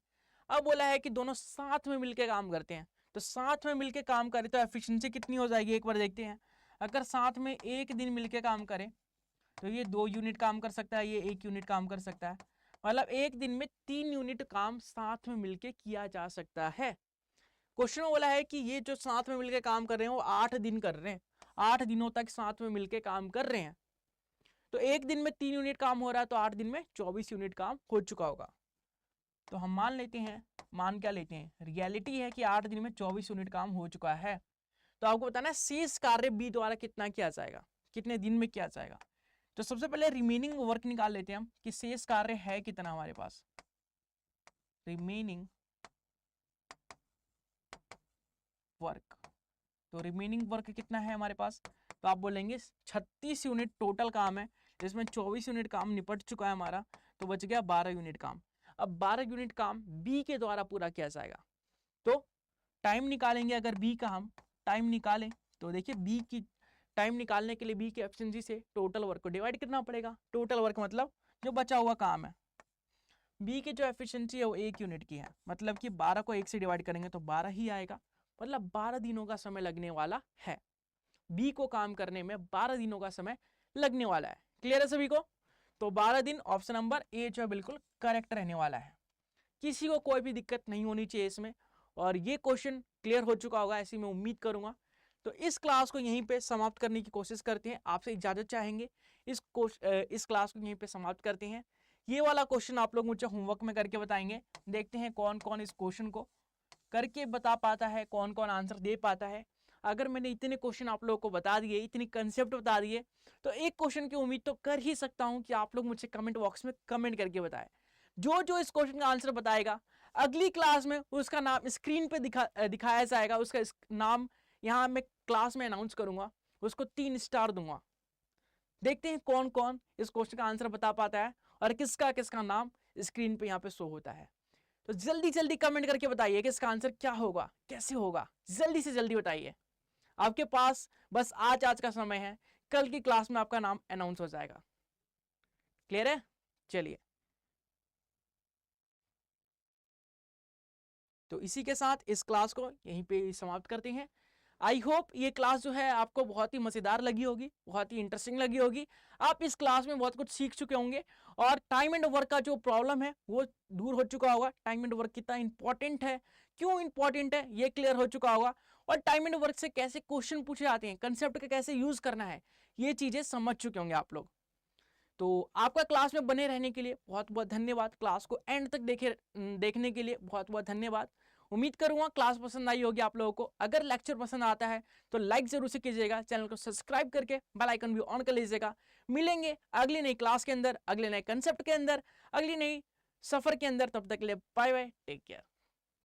अब बोला है कि दोनों साथ में मिलकर काम करते हैं, तो साथ में मिलकर काम करें तो एफिशिएंसी कितनी हो जाएगी, एक बार देखते हैं। अगर साथ में एक दिन मिलकर काम करें तो ये 2 यूनिट काम कर सकता है, ये 1 यूनिट काम कर सकता है, मतलब एक दिन में 3 यूनिट काम साथ में मिलकर किया जा सकता है। क्वेश्चन में बोला है कि ये जो साथ में मिलकर काम कर रहे हैं वो 8 दिन कर रहे हैं, 8 दिनों तक साथ में मिलकर काम कर रहे हैं। तो एक दिन में 3 यूनिट काम हो रहा है, तो 8 दिन में 24 यूनिट काम हो चुका होगा। तो हम मान लेते हैं, मान क्या लेते हैं, रियलिटी है कि 8 दिन में 24 यूनिट काम हो चुका है। तो आपको बताना है शेष कार्य बी द्वारा कितना किया जाएगा, कितने दिन में किया जाएगा। तो सबसे पहले रिमेनिंग वर्क निकाल लेते हैं हम कि शेष कार्य है कितना हमारे पास। रिमेनिंग वर्क, तो रिमेनिंग वर्क कितना है हमारे पास, तो आप बोलेंगे 36 यूनिट टोटल काम है, जिसमें 24 यूनिट काम निपट चुका है हमारा, तो बच गया 12 यूनिट काम। अब 12 यूनिट काम बी के द्वारा पूरा किया जाएगा। तो टाइम निकालेंगे, अगर बी का हम टाइम निकालें तो देखिए बी की टाइम निकालने के लिए बी की एफिशिएंसी से टोटल वर्क को डिवाइड करना पड़ेगा। टोटल वर्क मतलब जो बचा हुआ काम है। बी की जो एफिशिएंसी है वो 1 यूनिट की है, मतलब कि 12 को 1 से डिवाइड करेंगे तो 12 ही आएगा, मतलब 12 दिनों का समय लगने वाला है। बी को काम करने में 12 दिनों का समय लगने वाला है। क्लियर है सभी को? तो 12 दिन ऑप्शन नंबर ए जो है बिल्कुल करेक्ट रहने वाला है। किसी को कोई भी दिक्कत नहीं होनी चाहिए इसमें, और ये क्वेश्चन क्लियर हो चुका होगा ऐसी मैं उम्मीद करूंगा। तो इस क्लास को यहीं पे समाप्त करने की कोशिश करते हैं, आपसे इजाजत चाहेंगे। इस क्लास को यहीं पे समाप्त करते हैं। ये वाला क्वेश्चन आप लोग मुझे होमवर्क में करके बताएंगे, देखते हैं कौन कौन इस क्वेश्चन को करके बता पाता है, कौन कौन आंसर दे पाता है। अगर मैंने इतने क्वेश्चन आप लोगों को बता दिए, इतनी कंसेप्ट बता दिए, तो एक क्वेश्चन की उम्मीद तो कर ही सकता हूं कि आप लोग मुझे कमेंट बॉक्स में कमेंट करके बताएं। जो जो इस क्वेश्चन का आंसर बताएगा अगली क्लास में उसका नाम स्क्रीन पे दिखाया जाएगा, उसका नाम यहाँ मैं क्लास में अनाउंस करूंगा, उसको 3 स्टार दूंगा। देखते हैं कौन कौन इस क्वेश्चन का आंसर बता पाता है और किसका किसका नाम स्क्रीन पे यहाँ पे शो होता है। तो जल्दी जल्दी कमेंट करके बताइए कि इसका आंसर क्या होगा, कैसे होगा, जल्दी से जल्दी बताइए। आपके पास बस आज का समय है, कल की क्लास में आपका नाम अनाउंस हो जाएगा। क्लियर है? चलिए, तो इसी के साथ इस क्लास को यहीं पे समाप्त करते हैं। आई होप ये क्लास जो है आपको बहुत ही मजेदार लगी होगी, बहुत ही इंटरेस्टिंग लगी होगी। आप इस क्लास में बहुत कुछ सीख चुके होंगे, और टाइम एंड वर्क का जो प्रॉब्लम है वो दूर हो चुका होगा। टाइम एंड वर्क कितना इंपॉर्टेंट है, क्यों इंपॉर्टेंट है, ये क्लियर हो चुका होगा। और टाइम एंड वर्क से कैसे क्वेश्चन पूछे जाते हैं, कंसेप्ट का कैसे यूज करना है, ये चीजें समझ चुके होंगे आप लोग। तो आपका क्लास में बने रहने के लिए बहुत बहुत धन्यवाद। क्लास को एंड तक देखने के लिए बहुत बहुत धन्यवाद। उम्मीद करूंगा क्लास पसंद आई होगी आप लोगों को। अगर लेक्चर पसंद आता है तो लाइक जरूर से कीजिएगा, चैनल को सब्सक्राइब करके बेल आइकन भी ऑन कर लीजिएगा। मिलेंगे अगली नई क्लास के अंदर, अगले नए कंसेप्ट के अंदर, अगली नई सफर के अंदर। तब तक के लिए बाय बाय, टेक केयर।